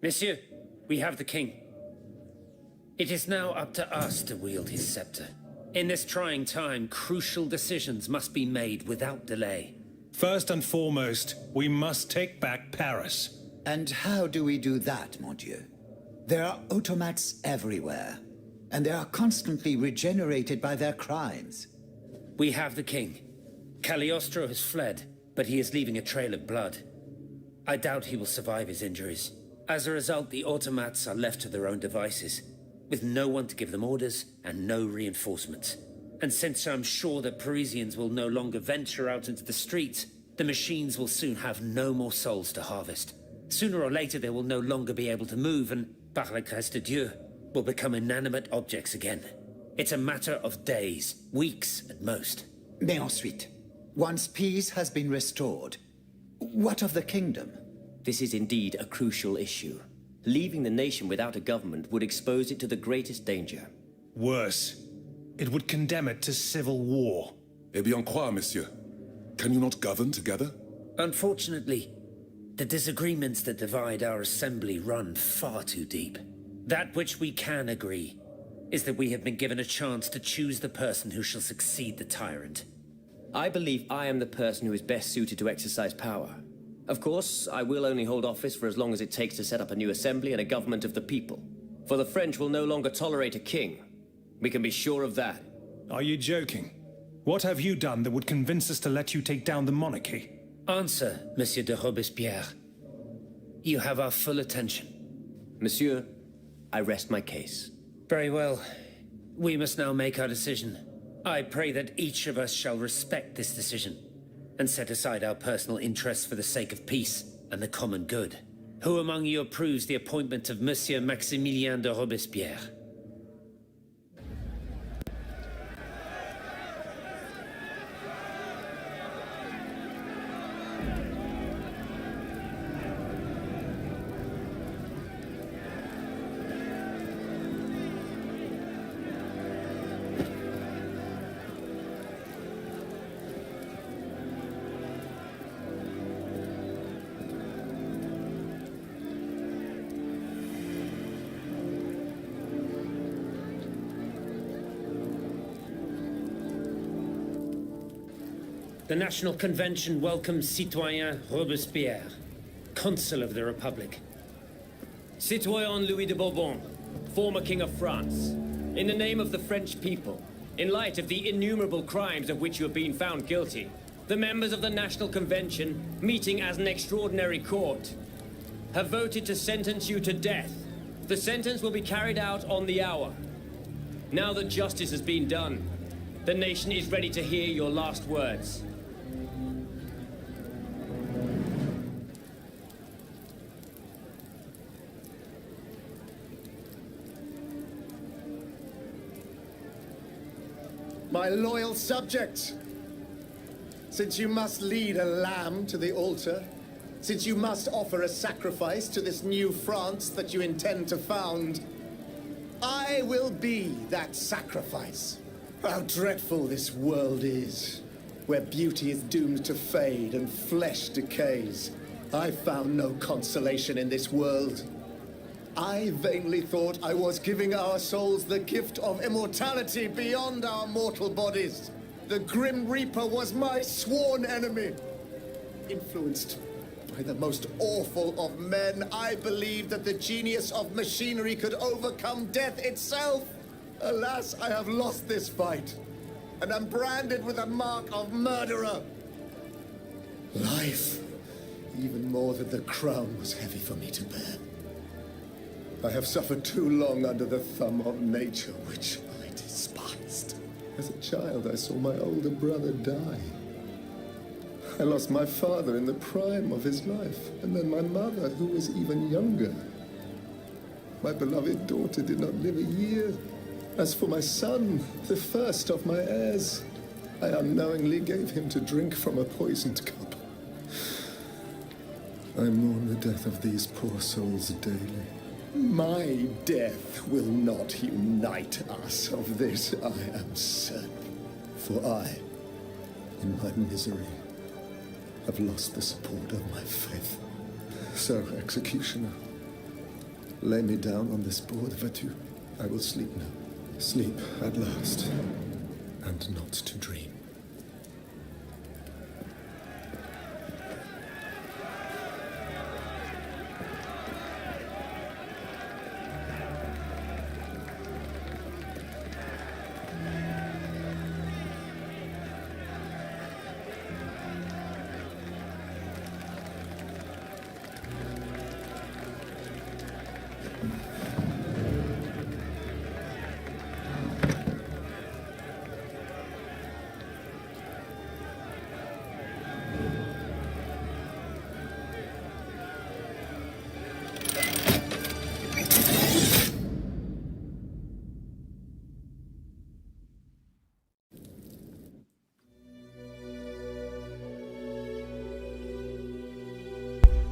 Monsieur, we have the king. It is now up to us to wield his scepter. In this trying time, crucial decisions must be made without delay. First and foremost, we must take back Paris. And how do we do that, mon Dieu? There are automats everywhere, and they are constantly regenerated by their crimes. We have the king. Cagliostro has fled, but he is leaving a trail of blood. I doubt he will survive his injuries. As a result, the automats are left to their own devices, with no one to give them orders and no reinforcements. And since I'm sure that Parisians will no longer venture out into the streets, the machines will soon have no more souls to harvest. Sooner or later, they will no longer be able to move and, par la grâce de Dieu, will become inanimate objects again. It's a matter of days, weeks at most. Mais ensuite, once peace has been restored, what of the kingdom? This is indeed a crucial issue. Leaving the nation without a government would expose it to the greatest danger. Worse, it would condemn it to civil war. Eh bien quoi, monsieur? Can you not govern together? Unfortunately, the disagreements that divide our assembly run far too deep. That which we can agree is that we have been given a chance to choose the person who shall succeed the tyrant. I believe I am the person who is best suited to exercise power. Of course, I will only hold office for as long as it takes to set up a new assembly and a government of the people. For the French will no longer tolerate a king. We can be sure of that. Are you joking? What have you done that would convince us to let you take down the monarchy? Answer, Monsieur de Robespierre. You have our full attention. Monsieur, I rest my case. Very well. We must now make our decision. I pray that each of us shall respect this decision and set aside our personal interests for the sake of peace and the common good. Who among you approves the appointment of Monsieur Maximilien de Robespierre? The National Convention welcomes Citoyen Robespierre, Consul of the Republic. Citoyen Louis de Bourbon, former King of France, in the name of the French people, in light of the innumerable crimes of which you have been found guilty, the members of the National Convention, meeting as an extraordinary court, have voted to sentence you to death. The sentence will be carried out on the hour. Now that justice has been done, the nation is ready to hear your last words. My loyal subjects, since you must lead a lamb to the altar, since you must offer a sacrifice to this new France that you intend to found, I will be that sacrifice. How dreadful this world is, where beauty is doomed to fade and flesh decays. I found no consolation in this world. I vainly thought I was giving our souls the gift of immortality beyond our mortal bodies. The Grim Reaper was my sworn enemy. Influenced by the most awful of men, I believed that the genius of machinery could overcome death itself. Alas, I have lost this fight, and am branded with the mark of murderer. Life, even more than the crown, was heavy for me to bear. I have suffered too long under the thumb of nature, which I despised. As a child, I saw my older brother die. I lost my father in the prime of his life, and then my mother, who was even younger. My beloved daughter did not live a year. As for my son, the first of my heirs, I unknowingly gave him to drink from a poisoned cup. I mourn the death of these poor souls daily. My death will not unite us, of this I am certain. For I, in my misery, have lost the support of my faith. So, executioner, lay me down on this board, Vatu. I will sleep now. Sleep at last, and not to dream.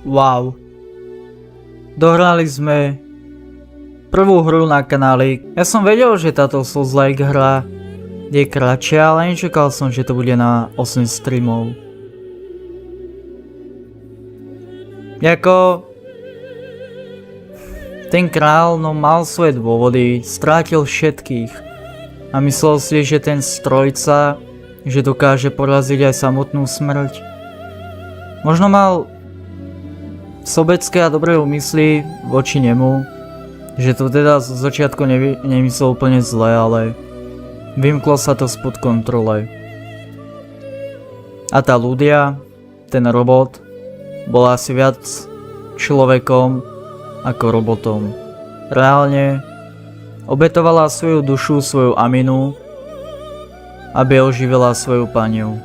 Wow. Dohrali sme prvú hru na kanáli. Ja som vedel, že táto Souls-like hra je kratšia, ale nečakal som, že to bude na 8 streamov. Jako... Ten král mal svoje dôvody, strátil všetkých. A myslel si, že ten strojca, že dokáže poraziť aj samotnú smrť. Možno mal sobecké a dobré úmysly voči nemu, že to teda z začiatku nemyslel úplne zle, ale vymklo sa to spod kontrole. A tá ľudia, ten robot bol asi viac človekom ako robotom. Reálne obetovala svoju dušu, svoju Aminu, aby oživila svoju paniu.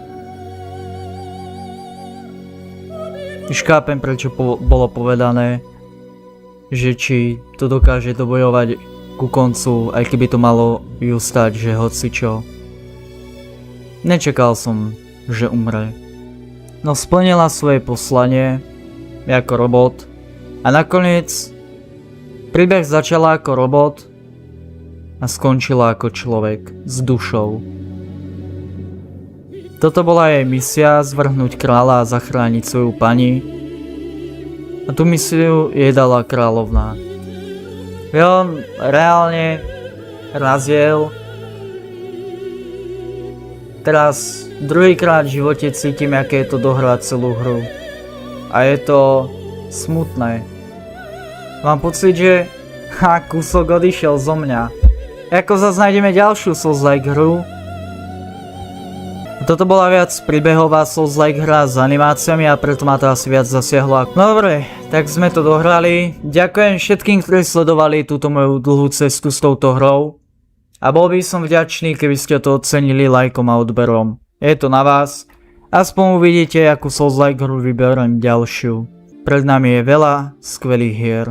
Už chápem, prečo bolo povedané, že či to dokáže dobojovať ku koncu, aj keby to malo ju stať, že hocičo. Nečakal som, že umre. No splnila svoje poslanie ako robot a nakoniec príbeh začala ako robot a skončila ako človek s dušou. Toto bola jej misia, zvrhnúť kráľa a zachrániť svoju pani. A tú misiu jej dala kráľovná. On reálne raziel. Teraz druhýkrát v živote cítim, aké je to dohrať celú hru. A je to smutné. Mám pocit, že kúsok odišiel zo mňa. Ako zase nájdeme ďalšiu Souls-like hru. Toto bola viac príbehová Souls-like hra s animáciami a preto ma to asi viac zasiahlo. No dobre, tak sme to dohrali. Ďakujem všetkým, ktorí sledovali túto moju dlhú cestu s touto hrou. A bol by som vďačný, keby ste to ocenili lajkom a odberom. Je to na vás. Aspoň uvidíte, akú Souls-like hru vyberiem ďalšiu. Pred nami je veľa skvelých hier.